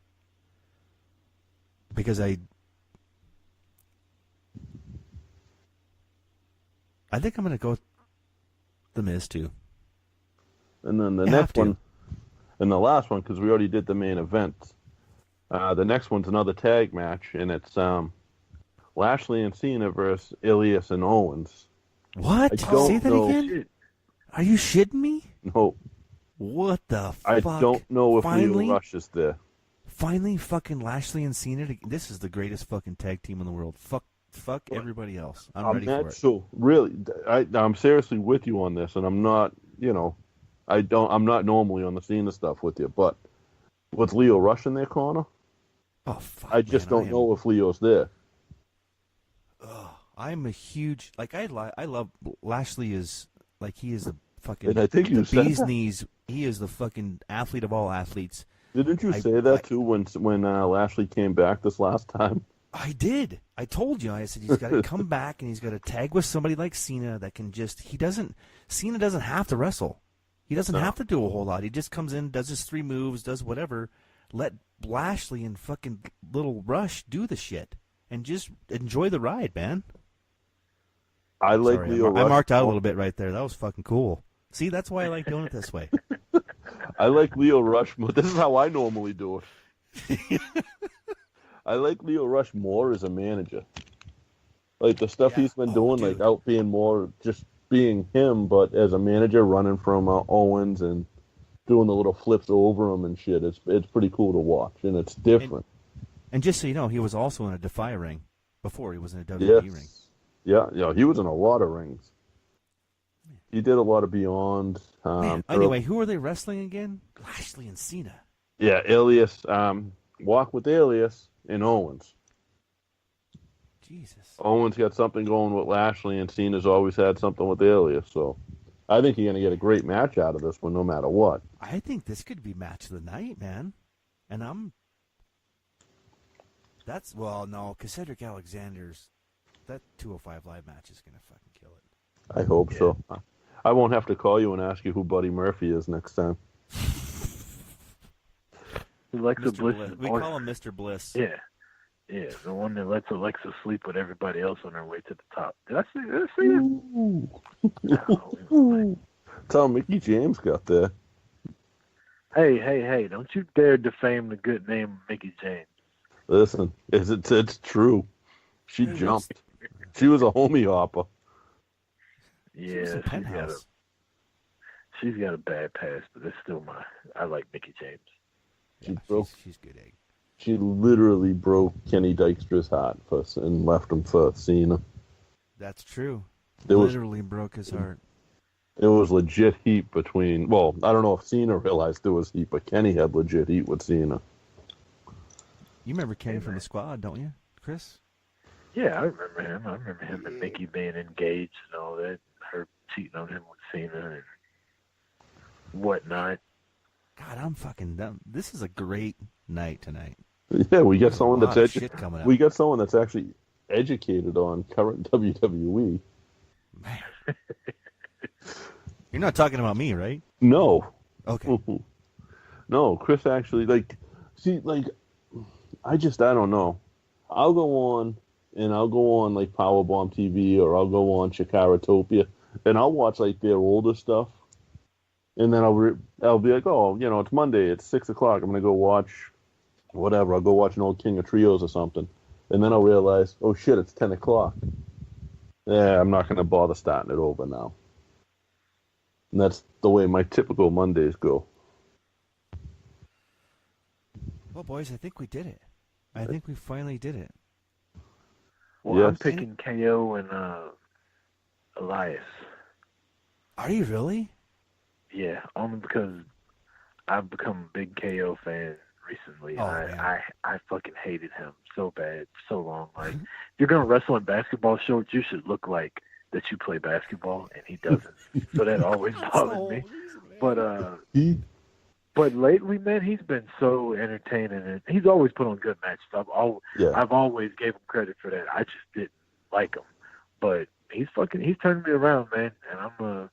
Speaker 3: because I think I'm going to go with The Miz too.
Speaker 1: And then the next one, and the last one, because we already did the main event. The next one's another tag match, and it's Lashley and Cena versus Elias and Owens.
Speaker 3: What? Say that again? Are you shitting me?
Speaker 1: No.
Speaker 3: What the fuck?
Speaker 1: I don't know if Leo Rush is there.
Speaker 3: Finally, fucking Lashley and Cena. This is the greatest fucking tag team in the world. Fuck everybody else. I'm ready for it.
Speaker 1: So really, I'm seriously with you on this, and I'm not. I'm not normally on the Cena stuff with you, but with Leo Rush in their corner,
Speaker 3: oh fuck!
Speaker 1: I just don't know if Leo's there.
Speaker 3: I'm a huge I love Lashley is he is the fucking.
Speaker 1: And I think you
Speaker 3: said bee's knees. He is the fucking athlete of all athletes.
Speaker 1: Didn't you say that too when Lashley came back this last time?
Speaker 3: I did. I told you. I said he's got to come back and he's got to tag with somebody like Cena that can just. Cena doesn't have to wrestle. He doesn't have to do a whole lot. He just comes in, does his 3 moves, does whatever. Let Lashley and fucking little Rush do the shit and just enjoy the ride, man.
Speaker 1: I like Leo Rush.
Speaker 3: I marked out a little bit right there. That was fucking cool. See, that's why I like doing it this way.
Speaker 1: I like Leo Rush more. This is how I normally do it. I like Leo Rush more as a manager. Like the stuff he's been doing, dude. Like out being more just being him, but as a manager running from Owens and doing the little flips over him and shit. It's pretty cool to watch, and it's different.
Speaker 3: And just so you know, he was also in a Defy ring before he was in a WWE ring.
Speaker 1: Yeah, he was in a lot of rings. He did a lot of Beyond.
Speaker 3: Anyway, who are they wrestling again? Lashley and Cena.
Speaker 1: Yeah, Elias. Walk with Elias and Owens.
Speaker 3: Jesus.
Speaker 1: Owens got something going with Lashley, and Cena's always had something with Elias. So I think you're going to get a great match out of this one, no matter what.
Speaker 3: I think this could be match of the night, man. And no, because Cedric Alexander's, that 205 Live match is going to fucking kill it.
Speaker 1: I hope so. I won't have to call you and ask you who Buddy Murphy is next time.
Speaker 2: Alexa Bliss.
Speaker 3: We call him Mr. Bliss.
Speaker 2: Yeah, the one that lets Alexa sleep with everybody else on her way to the top. Did I see that?
Speaker 1: No. Tell Mickey James got there.
Speaker 2: Hey! Don't you dare defame the good name of Mickey James.
Speaker 1: Listen, it's true. She jumped. She was a homie hopper.
Speaker 2: Yeah, she's got a bad past, but it's still I like Mickey James.
Speaker 3: She's good egg.
Speaker 1: She literally broke Kenny Dykstra's heart and left him for Cena.
Speaker 3: That's true. Literally broke his heart.
Speaker 1: It was legit heat between. Well, I don't know if Cena realized there was heat, but Kenny had legit heat with Cena.
Speaker 3: You remember Kenny from the Squad, don't you, Chris?
Speaker 2: Yeah, I remember him. I remember him and Mickey being engaged and all that. Her cheating on him with Cena and whatnot.
Speaker 3: God, I'm fucking done. This is a great night tonight.
Speaker 1: Yeah, we got someone that's
Speaker 3: coming up.
Speaker 1: We got someone that's actually educated on current WWE.
Speaker 3: Man, you're not talking about me, right?
Speaker 1: No.
Speaker 3: Okay.
Speaker 1: No, Chris actually I don't know. I'll go on and I'll go on like Powerbomb TV or I'll go on Chicaratopia, and I'll watch like their older stuff, and then I'll be like, oh, it's Monday, it's 6 o'clock, I'm gonna go watch whatever. I'll go watch an old King of Trios or something, and then I'll realize, oh shit, it's 10 o'clock. Yeah, I'm not gonna bother starting it over now. And that's the way my typical Mondays go.
Speaker 3: Well, boys, I think we did it. I think we finally did it.
Speaker 2: Well,
Speaker 1: yes.
Speaker 2: I'm picking KO and Elias.
Speaker 3: Are you really?
Speaker 2: Yeah, only because I've become a big KO fan recently.
Speaker 3: Oh,
Speaker 2: I fucking hated him so bad for so long. Like, if you're gonna wrestle in basketball shorts, you should look like that you play basketball, and he doesn't. So that always bothered me. But lately, man, he's been so entertaining, and he's always put on good matches. I've always gave him credit for that. I just didn't like him, but he's turning me around, man. And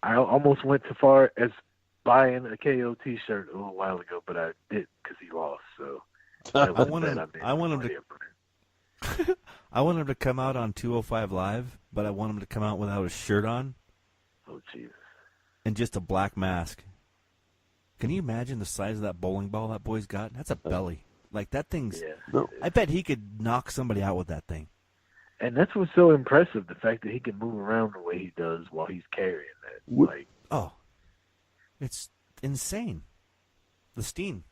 Speaker 2: I almost went too far as buying a KO T-shirt a little while ago, but I didn't because he lost. So
Speaker 3: I want him to come out on 205 Live, but I want him to come out without a shirt on.
Speaker 2: Oh, Jesus.
Speaker 3: And just a black mask. Can you imagine the size of that bowling ball that boy's got? That's a belly. Like, that thing's...
Speaker 2: Yeah.
Speaker 1: No.
Speaker 3: I bet he could knock somebody out with that thing.
Speaker 2: And that's what's so impressive, the fact that he can move around the way he does while he's carrying that.
Speaker 3: Oh. It's insane. The steam.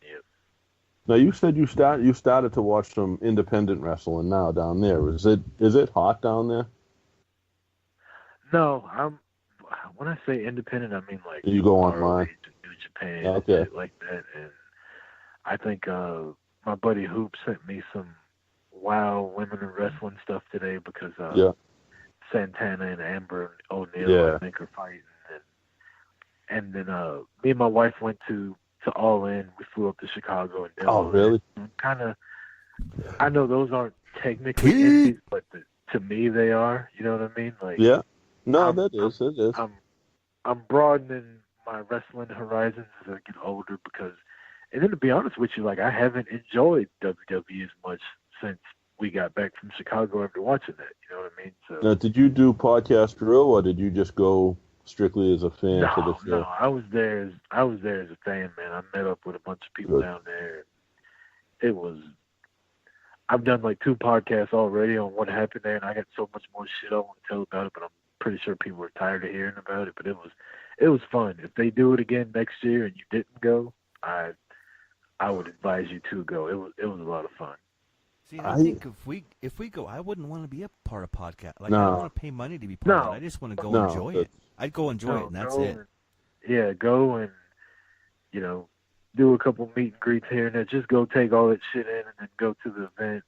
Speaker 2: Yep.
Speaker 1: Now, you said you started to watch some independent wrestling now down there. Is it hot down there?
Speaker 2: No, when I say independent, I mean like
Speaker 1: you go
Speaker 2: ROH,
Speaker 1: online,
Speaker 2: New Japan,
Speaker 1: okay,
Speaker 2: shit like that. And I think my buddy Hoop sent me some Wow Women in Wrestling stuff today because Santana and Amber O'Neal, I think, are fighting. And then me and my wife went to All In. We flew up to Chicago and did
Speaker 1: really?
Speaker 2: Kind of. I know those aren't technically indies, but to me they are. You know what I mean? Like,
Speaker 1: yeah. No, it is.
Speaker 2: I'm broadening my wrestling horizons as I get older because, and then to be honest with you, like, I haven't enjoyed WWE as much since we got back from Chicago after watching that. You know what I mean? So
Speaker 1: now, did you do Podcast Drill, or did you just go strictly as a fan to the show?
Speaker 2: No, I was there as a fan, man. I met up with a bunch of people down there. I've done like 2 podcasts already on what happened there, and I got so much more shit I want to tell about it, but I'm pretty sure people are tired of hearing about it. But it was fun. If they do it again next year and you didn't go, I would advise you to go. It was a lot of fun.
Speaker 3: See, I think if we go, I wouldn't want to be a part of podcast. Like, I don't want to pay money to be part of it. I just want to go enjoy it. I'd go enjoy it, and that's it.
Speaker 2: Go and do a couple meet and greets here and there. Just go take all that shit in and then go to the event.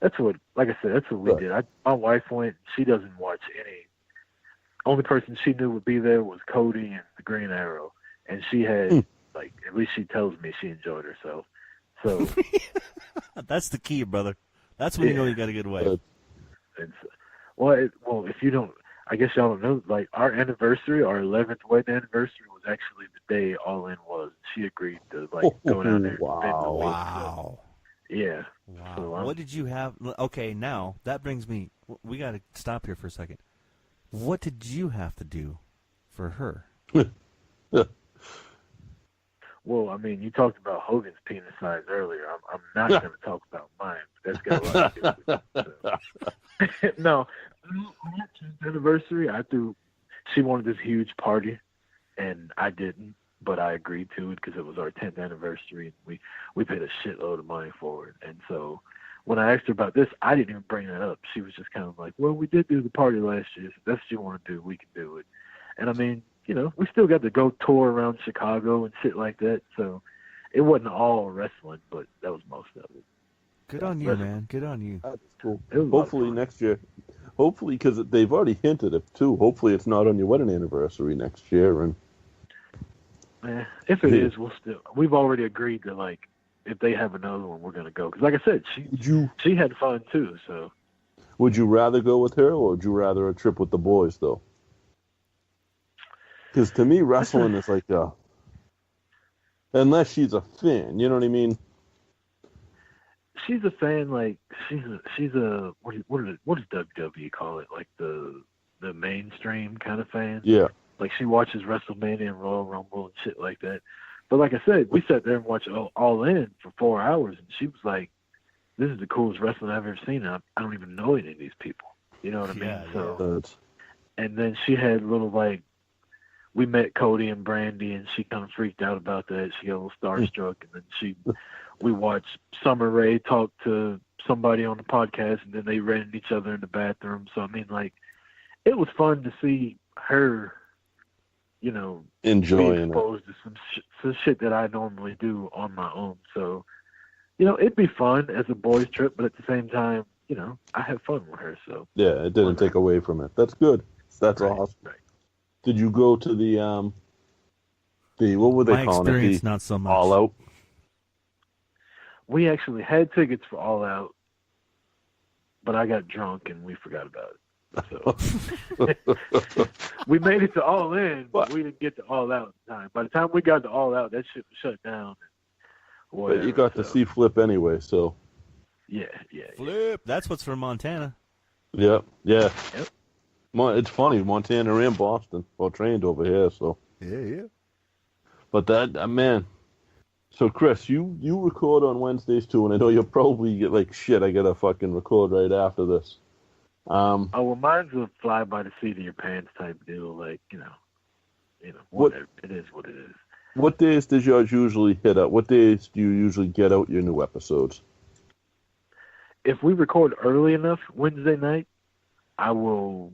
Speaker 2: That's what we did. My wife went. She doesn't watch any. Only person she knew would be there was Cody and the Green Arrow, and she had at least she tells me she enjoyed herself. So
Speaker 3: that's the key, brother. That's when you know you got a good wife.
Speaker 2: Well, if you don't, I guess y'all don't know. Like, our anniversary, our 11th wedding anniversary, was actually the day All In was. She agreed to go down there.
Speaker 3: Wow.
Speaker 2: So, yeah.
Speaker 3: Wow.
Speaker 2: So,
Speaker 3: what did you have? Okay, now that brings me. We got to stop here for a second. What did you have to do for her?
Speaker 2: Well, I mean, you talked about Hogan's penis size earlier. I'm not going to talk about mine, but that's got a lot to do with it. So. No, on that 10th anniversary, she wanted this huge party, and I didn't, but I agreed to it because it was our 10th anniversary. And we paid a shitload of money for it. And so when I asked her about this, I didn't even bring that up. She was just kind of like, well, we did do the party last year, so if that's what you want to do, we can do it. And I mean, we still got to go tour around Chicago and shit like that. So it wasn't all wrestling, but that was most of it.
Speaker 3: Good on you, man. Good on you.
Speaker 1: That's cool. Hopefully next year. Hopefully, because they've already hinted it too. Hopefully, it's not on your wedding anniversary next year. And
Speaker 2: if it is, we've already agreed to, if they have another one, we're gonna go. Because like I said, she had fun too. So
Speaker 1: would you rather go with her, or would you rather a trip with the boys though? Because to me, wrestling is like unless she's a fan, you know what I mean?
Speaker 2: she's a fan. Like she's a what does WWE call it? Like the mainstream kind of fan.
Speaker 1: Yeah.
Speaker 2: Like she watches WrestleMania and Royal Rumble and shit like that. But like I said, we sat there and watched All In for 4 hours, and she was like, "This is the coolest wrestling I've ever seen. I don't even know any of these people." You know what I mean?
Speaker 3: Yeah,
Speaker 2: So, and then she had little like, we met Cody and Brandy, and she kind of freaked out about that. She got a little starstruck, and then we watched Summer Rae talk to somebody on the podcast, and then they ran into each other in the bathroom. So I mean, like, it was fun to see her, you know,
Speaker 1: enjoying
Speaker 2: be exposed to some shit that I normally do on my own. So, you know, it'd be fun as a boys trip, but at the same time, you know, I have fun with her. So
Speaker 1: yeah, it didn't take away from it. That's good. That's
Speaker 2: right,
Speaker 1: awesome.
Speaker 2: Right.
Speaker 1: Did you go to the what were they
Speaker 3: My
Speaker 1: calling
Speaker 3: experience,
Speaker 1: it?
Speaker 3: not so much.
Speaker 1: All Out?
Speaker 2: We actually had tickets for All Out, but I got drunk and we forgot about it. So we made it to All In, but we didn't get to All Out in time. By the time we got to All Out, that shit was shut down.
Speaker 1: But you got to see Flip anyway, so.
Speaker 2: Yeah.
Speaker 3: Flip. That's what's from Montana.
Speaker 1: Yeah.
Speaker 2: Yep.
Speaker 1: It's funny, Montana and Boston, well, trained over here, so.
Speaker 3: Yeah.
Speaker 1: But that, man. So, Chris, you record on Wednesdays too, and I know you'll probably get like, shit, I gotta fucking record right after this.
Speaker 2: Well, mine's a fly by the seat of your pants type deal, like, you know, whatever. It is what it is.
Speaker 1: What days does yours usually hit up? What days do you usually get out your new episodes?
Speaker 2: If we record early enough Wednesday night, I will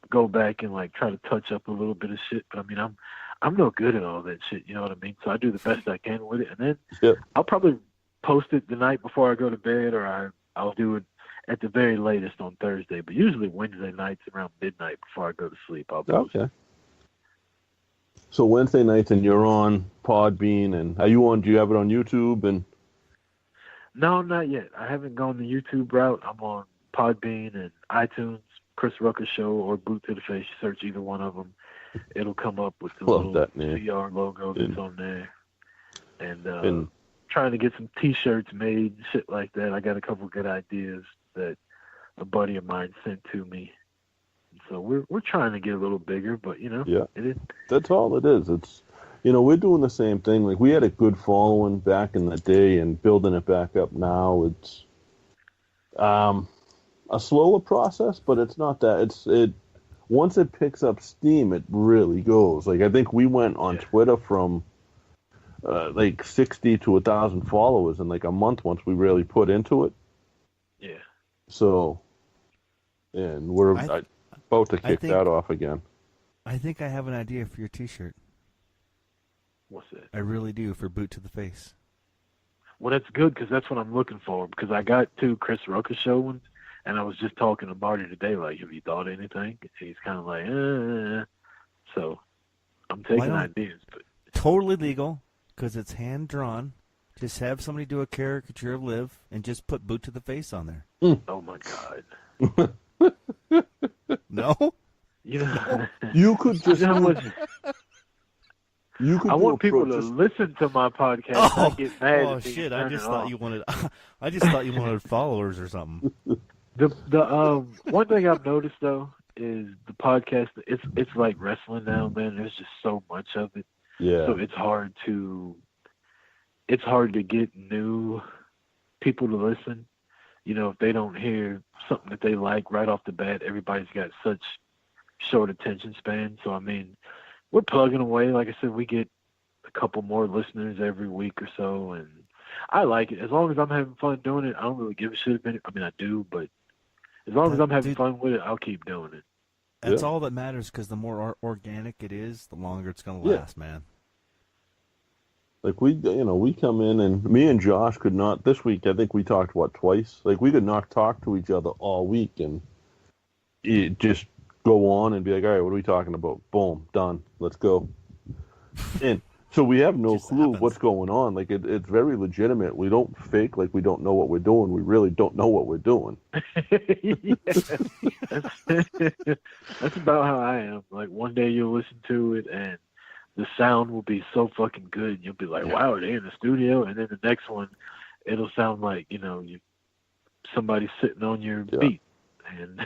Speaker 2: go back and like try to touch up a little bit of shit. But I mean, I'm no good at all that shit. You know what I mean? So I do the best I can with it, and then I'll probably post it the night before I go to bed, or I'll do it at the very latest on Thursday. But usually Wednesday nights around midnight before I go to sleep, I'll post it.
Speaker 1: So Wednesday nights, and you're on Podbean, and do you have it on YouTube? And
Speaker 2: no, not yet. I haven't gone the YouTube route. I'm on Podbean and iTunes, Chris Rucker Show, or Boot to the Face. You search either one of them, it'll come up with the little CR logo that's on there. And trying to get some T-shirts made, shit like that. I got a couple good ideas that a buddy of mine sent to me. So we're trying to get a little bigger, but it is.
Speaker 1: That's all it is. It's we're doing the same thing. Like we had a good following back in the day, and building it back up now. It's a slower process, but it's not that. Once it picks up steam, it really goes. Like I think we went on Twitter from like 60 to 1,000 followers in like a month once we really put into it.
Speaker 2: Yeah.
Speaker 1: So, and we're about to kick that off again.
Speaker 3: I think I have an idea for your T-shirt.
Speaker 2: What's that?
Speaker 3: I really do, for Boot to the Face.
Speaker 2: Well, that's good, because that's what I'm looking for. Because I got 2 Chris Rucker show ones, and I was just talking to Marty today, like, have you thought of anything? And he's kind of like, So, I'm taking ideas. But
Speaker 3: totally legal, because it's hand-drawn. Just have somebody do a caricature of Liv, and just put Boot to the Face on there.
Speaker 2: Oh, my God.
Speaker 3: No?
Speaker 1: You could just...
Speaker 2: I want people to listen to my podcast and get mad.
Speaker 3: Oh shit! I just thought you wanted followers or something.
Speaker 2: The one thing I've noticed though is the podcast. It's like wrestling now, man. There's just so much of it.
Speaker 1: Yeah.
Speaker 2: So it's hard to get new people to listen. If they don't hear something that they like right off the bat, everybody's got such short attention span. So I mean, we're plugging away. Like I said, we get a couple more listeners every week or so, and I like it. As long as I'm having fun doing it, I don't really give a shit about it. I mean, I do, but as long as I'm having fun with it, I'll keep doing it.
Speaker 3: That's all that matters, because the more organic it is, the longer it's going to last, man.
Speaker 1: Like we come in, and me and Josh could not, this week, I think we talked, twice? Like we could not talk to each other all week, and it just go on and be like, all right, what are we talking about? Boom, done. Let's go. And so we have no clue what's going on. Like it's very legitimate. We don't fake like we don't know what we're doing. We really don't know what we're doing.
Speaker 2: That's about how I am. Like one day you'll listen to it and the sound will be so fucking good. You'll be like, wow, are they in the studio? And then the next one, it'll sound like, somebody's sitting on your beat, and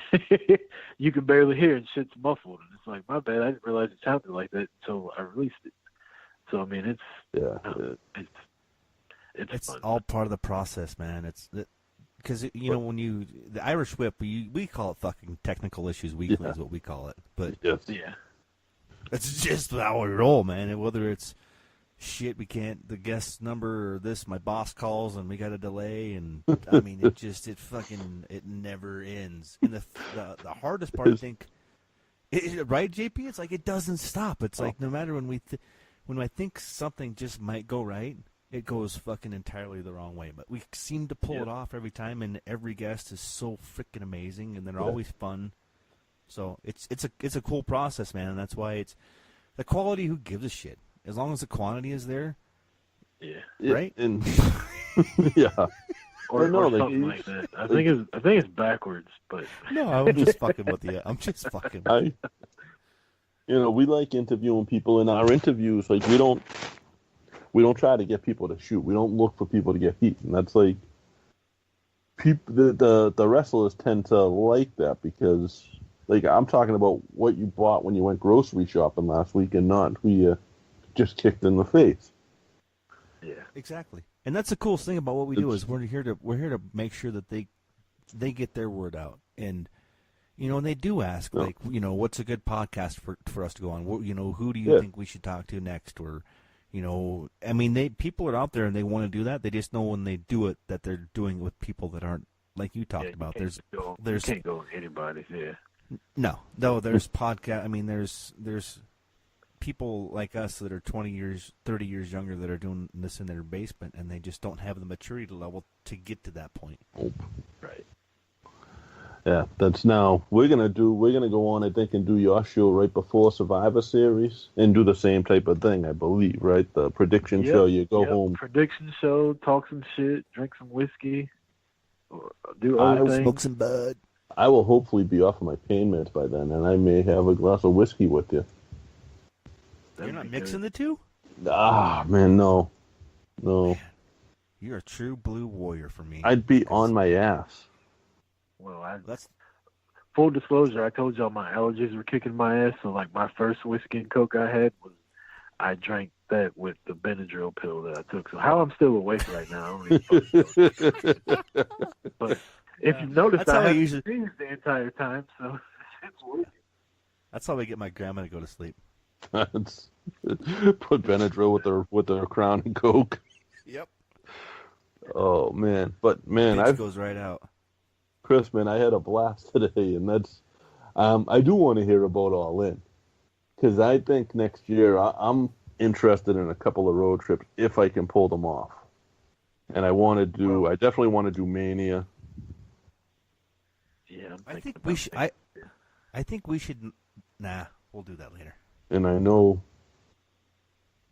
Speaker 2: you can barely hear and shit's muffled. And it's like, my bad, I didn't realize it sounded like that until I released it. So I mean, it's fun.
Speaker 3: all part of the process, man. Because when the Irish Whip, we call it fucking technical issues weekly is what we call it. But it's just how we roll, man. And whether it's shit, we can't, the guest number or this, my boss calls and we got a delay, and I mean, it never ends. And the hardest part, I think, right, JP? It's like it doesn't stop. It's like no matter when I think something just might go right, it goes fucking entirely the wrong way. But we seem to pull it off every time, and every guest is so freaking amazing, and they're always fun. So it's a cool process, man, and that's why it's the quality. Who gives a shit? As long as the quantity is there, right?
Speaker 1: And
Speaker 2: or something like that. I think it's backwards, but
Speaker 3: no, I'm just fucking with you. I'm just fucking.
Speaker 1: We like interviewing people. In our interviews, like we don't try to get people to shoot. We don't look for people to get heat, and that's like the wrestlers tend to like that because, like, I'm talking about what you bought when you went grocery shopping last week, and not who you just kicked in the face.
Speaker 2: Yeah,
Speaker 3: exactly. And that's the coolest thing about what we do is we're here to make sure that they get their word out. And and they do ask, like, what's a good podcast for us to go on? Who do you think we should talk to next? Or, I mean, people are out there and they want to do that. They just know when they do it that they're doing it with people that aren't like you talked about. There's
Speaker 2: you can't go with anybody's.
Speaker 3: No, there's podcast. I mean, there's people like us that are 20 years, 30 years younger that are doing this in their basement, and they just don't have the maturity level to get to that point.
Speaker 2: Right.
Speaker 1: Yeah, that's now we're gonna go on, I think, and do your show right before Survivor Series and do the same type of thing, I believe, right? The prediction show. You go home.
Speaker 2: Prediction show, talk some shit, drink some whiskey, or do other things.
Speaker 3: Smoke some bud.
Speaker 1: I will hopefully be off of my pain meds by then, and I may have a glass of whiskey with you.
Speaker 3: You're not mixing the two?
Speaker 1: Ah, man, no.
Speaker 3: Man, you're a true blue warrior for me.
Speaker 1: I'd be on my ass.
Speaker 2: Well, full disclosure, I told y'all my allergies were kicking my ass, so like my first whiskey and Coke I had I drank that with the Benadryl pill that I took. So how I'm still awake right now, I don't even know. But if you notice, I haven't sneezed the entire time, so it's working.
Speaker 3: That's how I get my grandma to go to sleep.
Speaker 1: Put Benadryl with her Crown and Coke.
Speaker 3: Yep.
Speaker 1: Oh man, but man,
Speaker 3: it goes right out.
Speaker 1: Chris, man, I had a blast today, and that's I do want to hear about All In because I think next year I'm interested in a couple of road trips if I can pull them off, and I definitely want to do Mania.
Speaker 2: Yeah,
Speaker 3: I think we should. I think we should. Nah, we'll do that later.
Speaker 1: And I know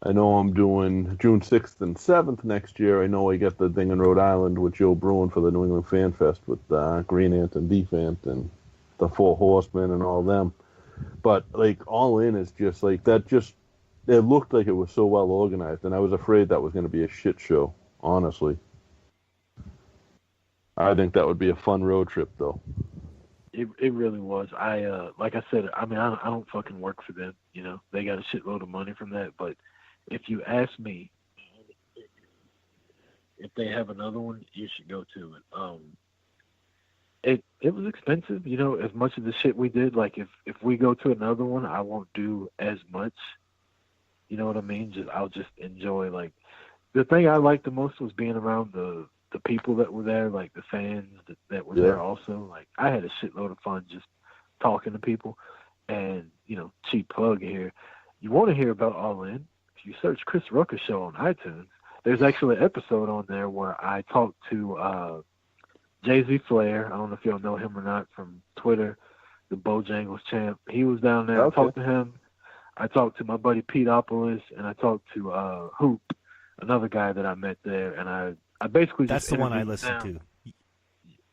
Speaker 1: I'm doing June 6th and 7th next year. I know I get the thing in Rhode Island with Joe Bruin for the New England Fan Fest with Green Ant and Beef Ant and the Four Horsemen and all them. But, like, All In is just, like, it looked like it was so well organized, and I was afraid that was going to be a shit show, honestly. I think that would be a fun road trip, though.
Speaker 2: It really was. Like I said, I mean, I don't fucking work for them. They got a shitload of money from that. But if you ask me, if they have another one, you should go to it. It was expensive, as much of the shit we did. Like if we go to another one, I won't do as much. You know what I mean? I'll just enjoy. Like the thing I liked the most was being around the people that were there, like the fans that were there also. Like I had a shitload of fun just talking to people. And, cheap plug here. You want to hear about All In? If you search Chris Rucker Show on iTunes, there's actually an episode on there where I talked to Jay-Z Flair. I don't know if y'all know him or not from Twitter, the Bojangles champ. He was down there.
Speaker 1: Okay.
Speaker 2: I talked to him. I talked to my buddy Pete Opolis, and I talked to Hoop, another guy that I met there, and I basically
Speaker 3: That's
Speaker 2: just
Speaker 3: the one I
Speaker 2: interviewed
Speaker 3: listened
Speaker 2: them.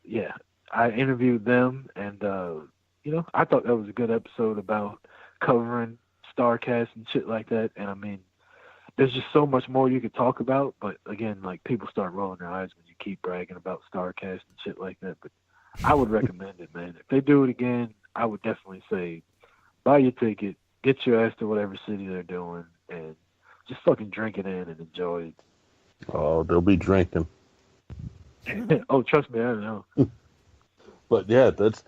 Speaker 2: Yeah, I interviewed them, and I thought that was a good episode about covering StarCast and shit like that. And I mean, there's just so much more you could talk about. But again, like people start rolling their eyes when you keep bragging about StarCast and shit like that. But I would recommend it, man. If they do it again, I would definitely say buy your ticket, get your ass to whatever city they're doing, and just fucking drink it in and enjoy it.
Speaker 1: Oh, they'll be drinking.
Speaker 2: Oh, trust me, I don't know.
Speaker 1: But yeah, that's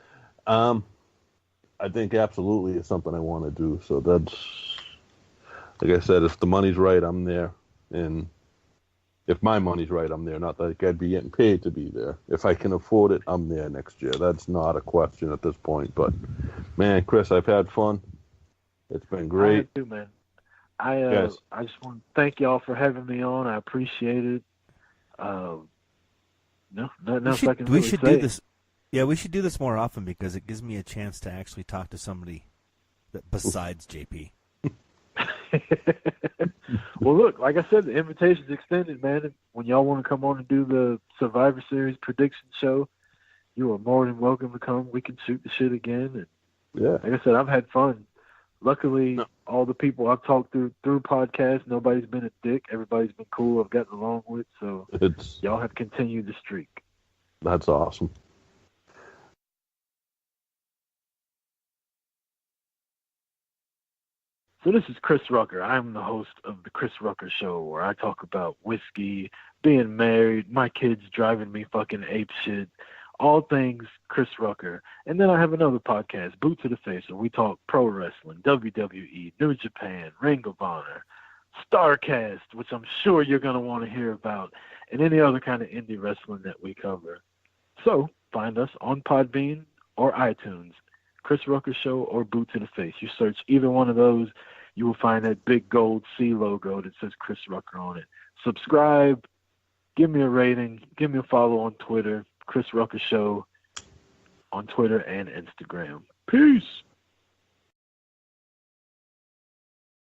Speaker 1: I think absolutely it's something I want to do. So that's, like I said, if the money's right, I'm there. And if my money's right, I'm there. Not like I'd be getting paid to be there. If I can afford it, I'm there next year. That's not a question at this point. But man, Chris, I've had fun. It's been great.
Speaker 2: I have too, man. I just want to thank y'all for having me on. I appreciate it. No, nothing else I can really say.
Speaker 3: Do this. Yeah, we should do this more often because it gives me a chance to actually talk to somebody besides JP.
Speaker 2: Well, look, like I said, the invitation's extended, man. When y'all want to come on and do the Survivor Series prediction show, you are more than welcome to come. We can shoot the shit again. And
Speaker 1: yeah,
Speaker 2: like I said, I've had fun. Luckily, all the people I've talked through podcasts, nobody's been a dick. Everybody's been cool. I've gotten along with. So y'all have continued the streak.
Speaker 1: That's awesome.
Speaker 2: So this is Chris Rucker. I'm the host of the Chris Rucker Show, where I talk about whiskey, being married, my kids driving me fucking ape shit, all things Chris Rucker. And then I have another podcast, Boot to the Face, where we talk pro wrestling, WWE, New Japan, Ring of Honor, StarCast, which I'm sure you're going to want to hear about, and any other kind of indie wrestling that we cover. So find us on Podbean or iTunes, Chris Rucker Show or Boot to the Face. You search either one of those, you will find that big gold C logo that says Chris Rucker on it. Subscribe, give me a rating, give me a follow on Twitter, Chris Rucker Show on Twitter and Instagram. Peace.